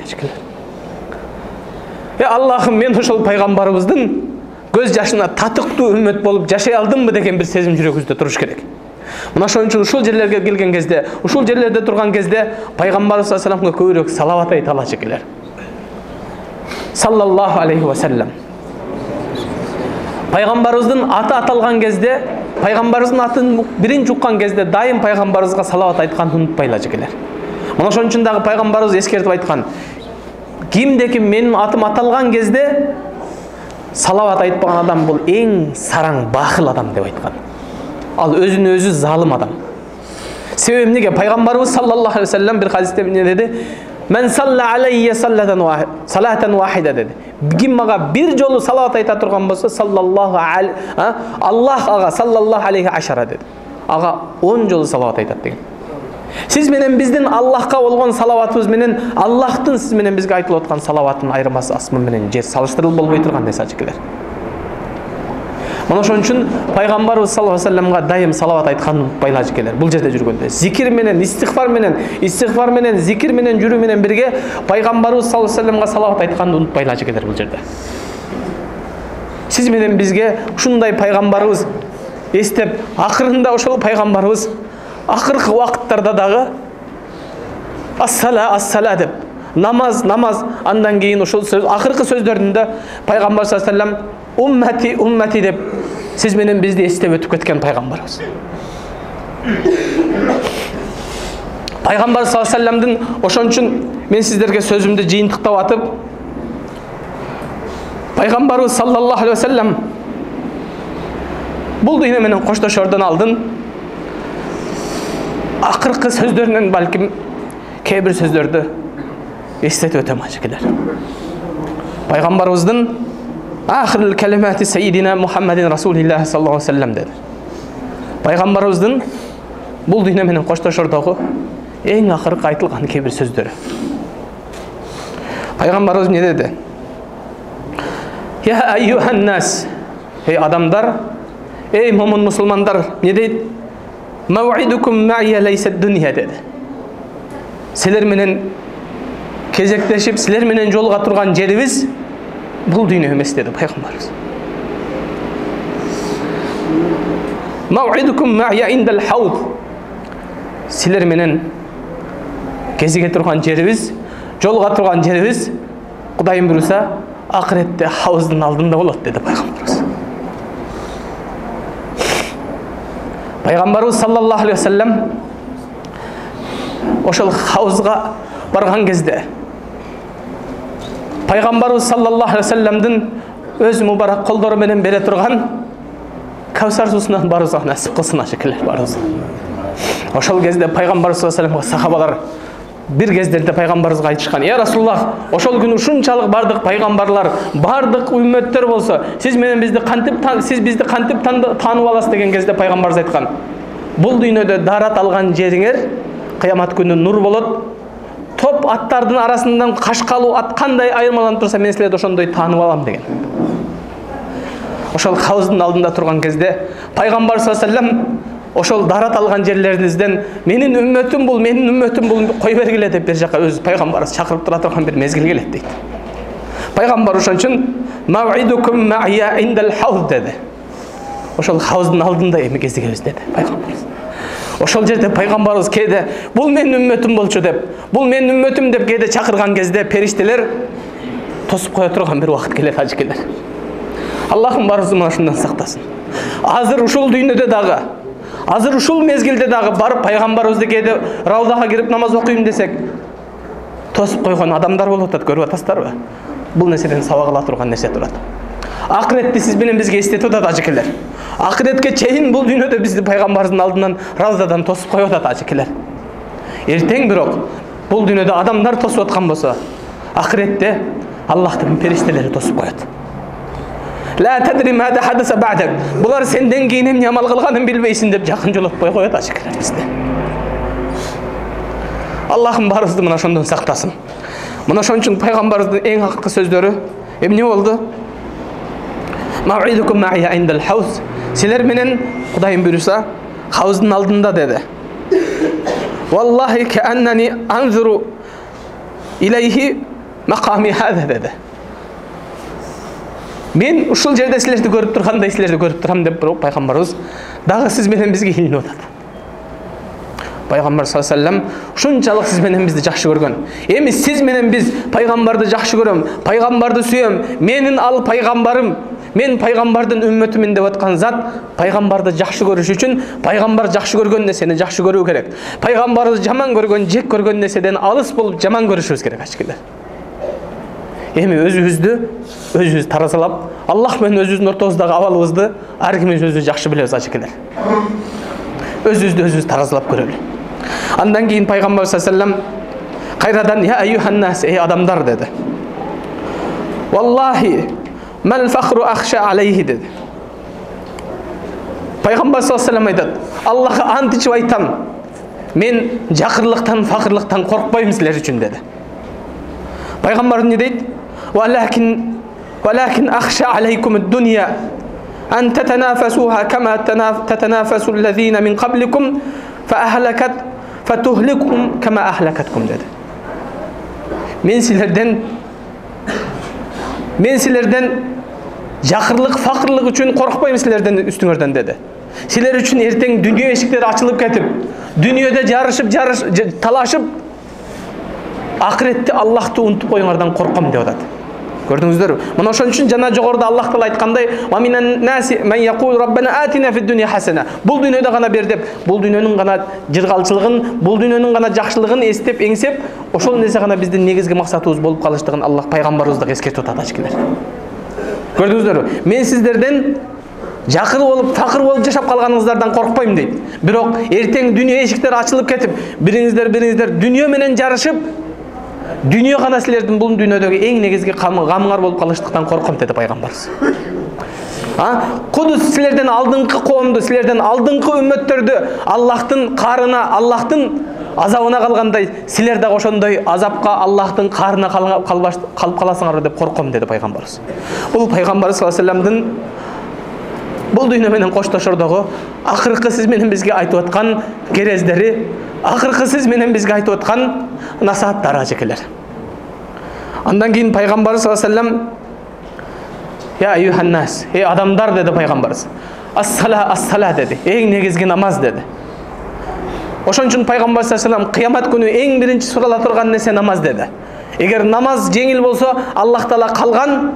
Аллахым, мен ошол пайгамбарыбыздын көз жашына татыктуу үммөт болуп жашай алдымбы деген бир сезим жүрөгүбүздө туруш керек. Мына ошон үчүн ушул жерлерге келген кезде, ушул жерлерде турган кезде пайгамбарыбыз саллаллаху алейхи вассаламга көбүрөөк салават айта алачу экенер. Саллаллаху алейхи вассалам. Пайгамбарыбыздын аты аталган кезде, пайгамбарыбыздын атын биринчи уккан кезде дайым пайгамбарыбызга салават айтканды унутпайлачу экенер. Мына ошон үчүн дагы пайгамбарыбыз эскертип айткан, кимде-ким менин атым аталган кезде салават айтпаган адам бул эң сараң бахыл адам деп айткан. Ал өзүнө өзү залым адам. Себеби эмнеге? Пайгамбарыбыз саллаллаху алейхи вассалам бир хадисте эмне деди? Мен салла алейя салатан вахида деди. Ким мага бир жолу салават айта турган болсо, саллаллаху алейхи Аллах ага саллаллаху алейхи ашара деди. Ага 10 жолу салават айтат деген. Сиз менен биздин Аллахка болгон салаватыбыз менен Аллахтын сиз менен бизге айтылып аткан салаваттын айырмасы асман менен жер салыштырылып болбой турган нерсе ачыкелер. Мына ошон үчүн пайгамбарыбыз саллаллаху алейхи вассаламга дайым салават айтканды унутпайлачу экенер. Бул жерде жүргөндө зикир менен, истигфар менен, зикир менен жүрүү менен бирге пайгамбарыбыз саллаллаху алейхи вассаламга салават айтканды унутпайлачу экенер бул жерде. Сиз менен бизге ушундай пайгамбарыбыз эстеп, акырында ошол пайгамбарыбыз акыркы убакыттарда дагы ассала деп намаз, андан кийин ошол сөз акыркы сөздөрүндө пайгамбар саллаллаху алейхи вассалам уммати деп сиз менен бизди эстеп өтүп кеткен пайгамбарыбыз. Пайгамбар саллаллаху алейхи вассаламдын ошон үчүн мен сиздерге сөзүмдү жыйынтыктап атып, пайгамбарыбыз саллаллаху алейхи вассалам бул дүйнө менен коштошордон алдын акыркы сөздөрүнөн балким кээ бир сөздөрдү эстетип өтөм ажыкелер. Пайгамбарыбыздын ахирул калимати сайидина Мухаммадин Расулиллах саллаллаху алейхи вассалам деди. Пайгамбарыбыздын бул дүйнө менен коштошордогу эң акыркы айтылган кээ бир сөздөрү. Пайгамбарыбыз эмне деди? Я айюхан нас, эй адамдар, эй момун мусулмандар, эмне дейт? Мауидукум ма'ия лейсат дунья деди. Силер менен кезектешип, силер менен жолуга турган жерибиз бул дүйнө эмес деди пайгамбарыбыз. Мауидукум ма'ия индал хауд. силер менен кезиге турган жерибиз, жолга турган жерибиз Кудайым буйруса акыретте хауздын алдында болот dedi пайгамбарыбыз. Пайгамбарыбыз саллаллаху алейхи ва саллям ошол хаузга барган кезде Пайгамбарыбыз саллаллаху алейхи ва салламдын өз мубарак колдору менен бере турган Кавсар суусунан барыбызга насип кылсын ашекелер барыбыз. Ошол кезде Пайгамбарыбыз саллаллаху алейхи ва саллямга сахабалар bir кездерде пайгамбарыбызга айтышкан: "Я Расулуллах, ошол күнү ушунчалык бардык пайгамбарлар, бардык үммөттөр болсо, сиз менен бизди кантип таанып аласыз" деген кезде пайгамбарыбыз айткан: "Бул дүйнөдө дарат алган жериңер кыямат күнү нур болот. Топ аттардын арасынан кашкалуу ат кандай айырмаланып турса, мен силерди ошондой таанып алам" деген. Ошол хауздун алдында турган кезде пайгамбар саллаллаху алейхи ва саллям ошол дарат алган жерлеринизден менин үммөтүм бул кой бергиле деп бер жака өз пайгамбарыбыз чакырып тура турган бир мезгил келет дейт. Пайгамбар ошон үчүн "Мав'идукум ма'ия индал хауз" деди. Ошол хауздун алдында эми кезигебиз деди пайгамбарыбыз. Ошол жерде пайгамбарыбыз кээде бул менин үммөтүм болчу деп, бул менин үммөтүм деп кээде чакырган кезде периштелер тосуп кое турган бир убакыт келет ажыкелер. Аллахым барыбызды мына ушундан сактасын. Азыр ушул дүйнөдө дагы, азыр ушул мезгилде дагы барып пайгамбарыбызды кээде раудага кирип намаз окуйм десек, тосуп койгон адамдар болуп атат, көрүп атасыздарбы? Бул нерседен сабак ала турган нерсе турат. Акыретти сиз менен бизге эстетип атат ажыкелер. Акыретке чейин бул дүйнөдө бизди пайгамбарыбыздын алдынан раудадан тосуп коюп атат ажыкелер. Эртең бирок бул дүйнөдө адамдар тосуп аткан болсо, акыретте Аллахтын периштелери тосуп коет. "Ла тадри ма хадаса бa'dak." Булар сенден кийин эмне амал кылганын билбейсиң деп жакын жолотпой коет ажыкелер бизди. Аллахым барыбызды мына ошондон сактасын. Мына ошон үчүн пайгамбарыбыздын эң акыркы сөздөрү эмне болду? "Мав'идукум ма'ия индал хауз." Силер менен Кудайым буйруса хауздун алдында деди. "Валлахи кааннани анзуру илейхи мақами хаза" деди. Мен ушул жерде силерди көрүп тургандай силерди көрүп турам деп пайгамбарыбыз дагы сиз менен бизге илинип атат. Пайгамбар саллаллаху алейхи ва саллям ушунчалык сиз менен бизди жакшы көргөн. Эми сиз менен биз пайгамбарды жакшы көрөм, пайгамбарды сүйөм. Менин ал пайгамбарым, мен пайгамбардын үммөтүмүн деп аткан зат пайгамбарды жакшы көрүш үчүн пайгамбар жакшы көргөн нерсени жакшы көрүү керек. Пайгамбарды жаман көргөн, жек көргөн нерседен алыс болуп жаман көрүшүбүз керек ажыкелер. Эми өзүбүз таразалап, Аллах менен өзүбүздүн ортобуздагы абалыбызды ар кимибиз өзүбүз жакшы билебиз ажыкелер. Өзүбүздү таразалап көрөлү. Андан кийин пайгамбар саллаллаху алейхи ва саллям кайрадан "Я айюханнас", ey адамдар деди. "Валлахи мал фахру ахша алейхи" деди. Пайгамбар саллаллаху алейхи ва саллям айтат: "Аллахка ант ичип айтам, мен жакырлыктан, факырлыктан коркпойм силер үчүн" деди. Пайгамбар эмне дейт? "Валакин ахша алейкум ад-дунья ан татанафасуха кама татанафасу аллазина мин qablikum фатухликум кама ахлакаткум" деди. Мен силерден жакырлык, факырлык үчүн коркпойм силерден үстүңөрдөн деди. Силер үчүн эртең дүйнө эшиктери ачылып кетип, дүйнөдө жарышып, талашып, акыретте Аллахты унутуп коюңардан корком деп атат. Көрдүңүздөрбү? Мына ошон үчүн жана жогоруда Аллах таала айткандай: "Ва минан наси ман якул раббана атина фид дунья хасана." Бул дүйнөдө гана бер деп, бул дүйнөнүн гана жыргалчылыгын, бул дүйнөнүн гана жакшылыгын эстеп, эңсеп, ошол нерсе гана биздин негизги максатыбыз болуп калыштыгын Аллах пайгамбарыбызга эскертип атат ажыкелер. Көрдүңүздөрбү? Мен сиздерден жакыр болуп, факыр болуп жашап калганыңыздардан коркпойм дейт. Бирок эртең дүйнө эшиктери ачылып кетип, бириңиздер дүйнө менен жарышып, дүйнө гана силердин бул дүйнөдөгү эң негизги камыңар болуп калыштыктан корком деди пайгамбарыбыз. Кудус силерден алдыңкы коомду, силерден алдыңкы үммөттөрдү Аллахтын карына, Аллахтын азабына калгандай, силер да ошондой азапка, Аллахтын карына калып каласыңар деп корком деди пайгамбарыбыз. Бул пайгамбар саллаллаху алейхи ва саллямдын бул дүйнө менен коштошордогу акыркы сиз менен бизге айтып аткан керездери, акыркы сиз менен бизге айтып аткан насааттары ажекелер. Андан кийин пайгамбар саллаллаху алейхи ва саллям: "Я айюханнас", ey адамдар деди пайгамбарыбыз. "Ас-сала, ас-сала" деди. Эң негизги намаз деди. Ошон үчүн пайгамбар саллаллаху алейхи вассалам кыямат күнү эң биринчи сурала турган нерсе намаз деди. Эгер намаз жеңил болсо, Аллах таала калган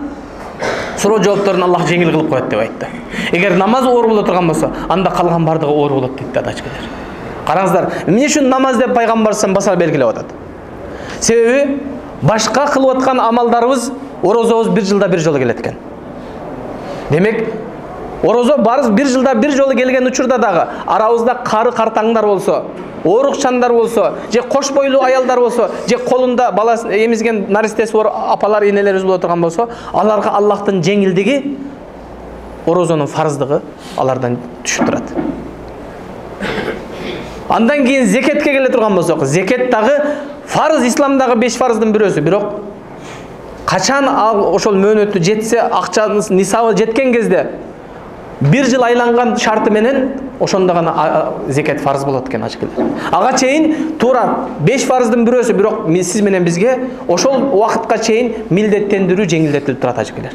суроо жоопторун Аллах жеңил кылып коет деп айтты. Эгер намаз оор боло турган болсо, анда калган бардыгы оор болот дейт адачкелер. Караңыздар, эмне үчүн намаз деп пайгамбар саллаллаху алейхи вассалам баса белгилеп атат? Себеби башка кылып аткан амалдарыбыз, орозобуз бир жылда бир жолу келет экен. Демек, орозо барыз бир жылда бир жолу келген учурда дагы арабызда кары картаңдар болсо, оорукчандар болсо, же кош бойлуу аялдар болсо, же колунда баласы эмизген наристеси бар апалар, энелерибиз боло турган болсо, аларга Аллахтын жеңилдиги, орозонун фарыздыгы алардан түшүп турат. Андан кийин зекетке келе турган болсок, зекет дагы фарыз, исламдагы 5 фарыздын бирөөсү, бирок качан ошол мөөнөтү жетсе, акчанын нисабы жеткен кезде бир жыл айланган шарты менен ошондо гана зекет фарыз болот экен ажыкелер. Ага чейин туура 5 фарыздын бирөөсү, бирок сиз менен бизге ошол убакытка чейин милдеттендирүү жеңилдетилип турат ажыкелер.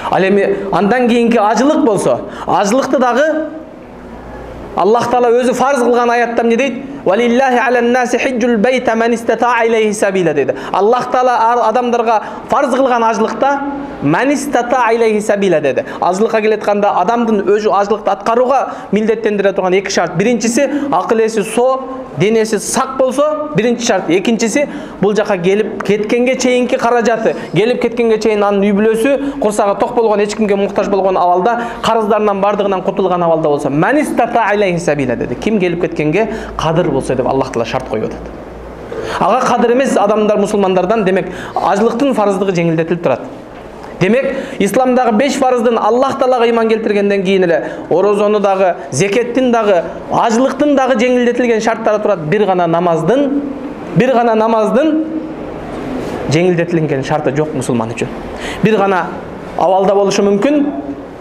Ал эми андан кийинки ажылык болсо, ажылыкты дагы Аллах таала өзү фарз кылган аятта эмне дейт? Валиллахи алан-наси хиджул байта ман истатаа илейхи сабила деди. Аллах таала адамдарга фарз кылган ажылыкта ман истатаа илейхи сабила деди. Ажылыкка келетканда адамдын өзү ажылыкты аткарууга милдеттендире турган 2 шарт. Биринчиси акыл эси со, денеси сак болсо, биринчи шарт. Экинчиси бул жака келип кеткенге чейинки каражаты, келип кеткенге чейин анын үй бүлөсү, курсагы ток болгон, эч кимге муктаж болгон абалда, карыздарынан бардыгынан кутулган абалда болсо, ман истатаа илейхи сабила деди. Ким келип кеткенге кадыр болсо деп Аллах таала шарт коюп атат. Ага кадыр эмес адамдар, мусулмандардан, демек ажылыктын фарыздыгы жеңилдетилип турат. Демек, исламдагы 5 фарыздын Аллах таалага ыйман келтиргенден кийин эле орозону дагы, зекеттин дагы, ажылыктын дагы жеңилдетилген шарттары турат. Бир гана намаздын жеңилдетилген шарты жок мусулман үчүн. Бир гана абалда болушу мүмкүн.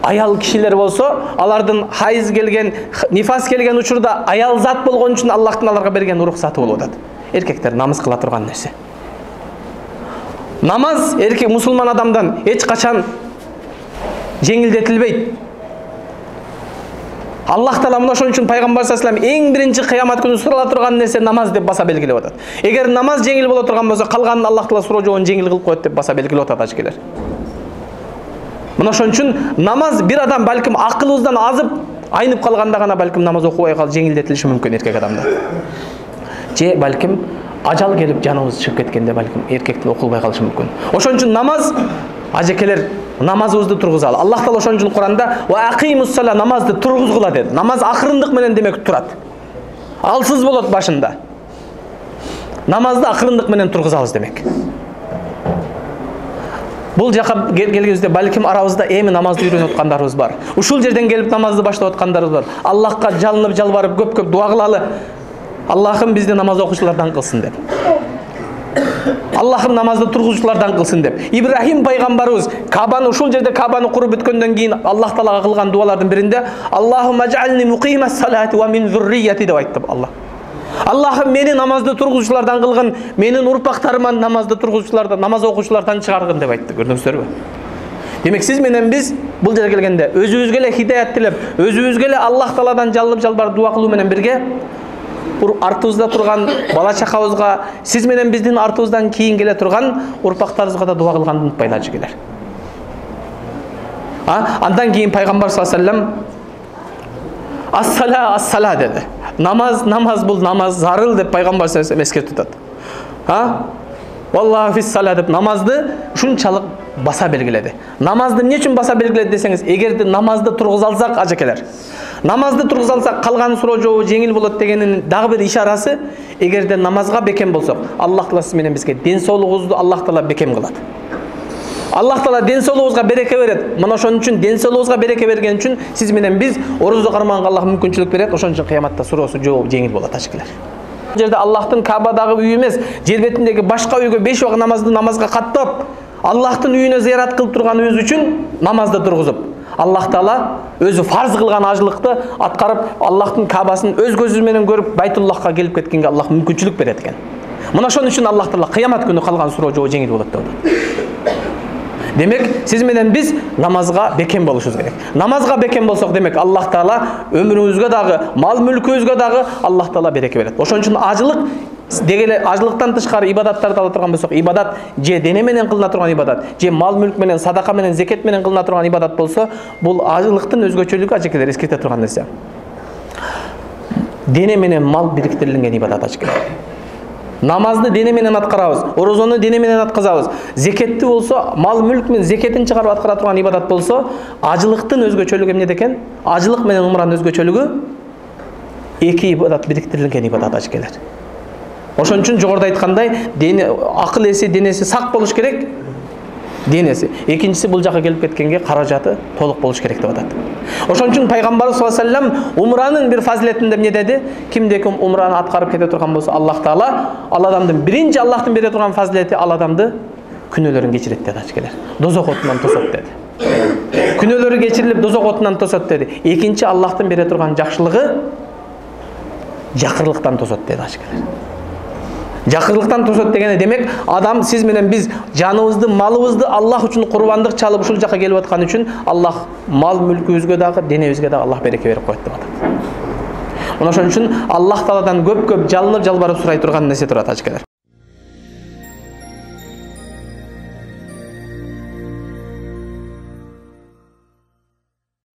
Аял кишилер болсо, алардын хайыз келген, нифас келген учурда аял зат болгон үчүн Аллахтын аларга берген уруксаты болуп атат. Эркектер намаз кыла турган нерсе. Намаз эркек мусулман адамдан эч качан жеңилдетилбейт. Аллах таала мына ошон үчүн пайгамбар саллаллаху алейхи вассалам эң биринчи кыямат күнү сурала турган нерсе намаз деп баса белгилеп атат. Эгер намаз жеңил боло турган болсо, калганын Аллах таала суроо жообун жеңил кылып коет деп баса белгилеп атат ажыкелер. Мына ошон үчүн намаз бир адам балким акылыбыздан азып, айнып калганда гана балким намаз окубай калып жеңилдетилиши мүмкүн эркек адамда. Же балким ажал келип жаныбыз чыгып кеткенде балким эркектин окулбай калышы мүмкүн. Ошон үчүн намаз, ажекелер, намазыбызды тургузалы. Аллах таала ошон үчүн Куранда ва акимус сала, намазды тургузгула деди. Намаз акырындык менен демек турат. Алсыз болот башында. Намазды акырындык менен тургузабыз демек. Бул жака келгенибизде балким арабызда эми намазды үйрөнүп аткандарыбыз бар. Ушул жерден келип намазды баштап аткандарыбыз бар. Аллахка жалынып, жалбарып, көп-көп дуа кылалы. Аллахым бизди намаз окуучулардан кылсын деп. Аллахым намазды тургузуучулардан кылсын деп. Ибрахим пайгамбарыбыз Кабаны, ушул жерде Кабаны куруп бүткөндөн кийин Аллах таалага кылган дуалардын биринде Аллахумма жаални муқимас салати ва мин зуррияти деп айтты Аллах. Аллахым мени намазды тургузуучулардан кылгын, менин урпактарыман намазды тургузуучулардан, намаз окуучулардан чыгаргын деп айтты. Көрдүңүздөрбү? Демек сиз менен биз бул жерге келгенде өзүбүзгө эле хидаят тилеп, өзүбүзгө эле Аллах тааладан жалынып жалбарып дуа кылуу менен бирге артыбызда турган бала чакабызга, сиз менен биздин артыбыздан кийин келе турган урпактарыбызга да дуа кылганды унутпайлы ажыкелер. Андан кийин пайгамбар саллаллаху алейхи вассалам ас-сала, ас-сала деди. Намаз бул намаз зарыл деп пайгамбар саллаллаху алейхи вассалам эскертип атат. Валлаху фис-сала деп намазды ушунчалык баса белгиледи. Намазды эмне үчүн баса белгиледи десеңиз, эгерде намазды тургуза алсак ажекелер, намазды тургуза алсак калган суроо жообу жеңил болот дегенин дагы бир ишарасы, эгерде намазга бекем болсок, Аллах таала сиз менен бизге ден соолугубузду Аллах таала бекем кылат. Аллах таала ден соолугубузга береке берет. Мына ошон үчүн ден соолугубузга береке берген үчүн сиз менен биз орозо кармаганга Аллах мүмкүнчүлүк берет. Ошон үчүн кыяматта суроосу жообу жеңил болот ажекелер. Бул жерде Аллахтын Кабадагы үйү эмес, жер бетиндеги башка үйгө 5 убак намазга каттап, Аллахтын үйүнө зыярат кылып турганыбыз үчүн намазды тургузуп, Аллах таала өзү фарз кылган ажылыкты аткарып, Аллахтын Кабасын өз көзү менен көрүп, Байтуллахка келип кеткенге Аллах мүмкүнчүлүк берет экен. Мына ошон үчүн Аллах таала кыямат күнү калган суроо жообу жеңил болот деп атат. Демек, сиз менен биз намазга бекем болушубуз керек. Намазга бекем болсок, демек Аллах Таала өмүрүбүзгө дагы, мал мүлкүбүзгө дагы Аллах Таала береке берет. Ошон үчүн ажылык дегеле ажылыктан тышкары ибадаттарды ала турган болсок, ибадат же дене менен кылына турган ибадат, же мал мүлк менен, садака менен, зекет менен кылына турган ибадат болсо, бул ажылыктын өзгөчөлүгү ажекелер эскерте турган нерсе. Дене менен мал бириктирилген ибадат ажекелер. Намазды дене менен аткарабыз, орозону дене менен аткарабыз. Зекетти болсо, мал мүлк менен зекетин чыгарып аткара турган ибадат болсо, ажылыктын өзгөчөлүгү эмне экен? Ажылык менен умранын өзгөчөлүгү эки ибадат бириктирилген ибадат ажекелер. Ошон үчүн жогоруда айткандай, дене акыл эси, денеси сак болуш керек. Денеси. Экинчиси бул жака келип кеткенге каражаты толук болуш керек деп атат. Ошон үчүн пайгамбарыбыз саллаллаху алейхи вассалам умранын бир фазилетинде эмне деди? Кимде ким умраны аткарып кете турган болсо, Аллах Таала ал адамдын биринчи Аллахтын бере турган фазилети ал адамды күнөөлөрүн кечирет деди ажекелер. Дозок отунан тосот деди. Күнөөлөрү кечирилип дозок отунан тосот деди. Экинчи Аллахтын бере турган жакшылыгы жакырлыктан тосот деди ажекелер. Жакырлыктан тосот дегени демек, адам сиз менен биз жаныбызды, малыбызды Аллах үчүн курбандык чалып ушул жака келип аткан үчүн Аллах мал мүлкүбүзгө дагы, денебизге дагы Аллах береке берип коет деп атат. Ошон үчүн Аллах Тааладан көп-көп жалынып жалбарып сурай турган нерсе турат ажекелер.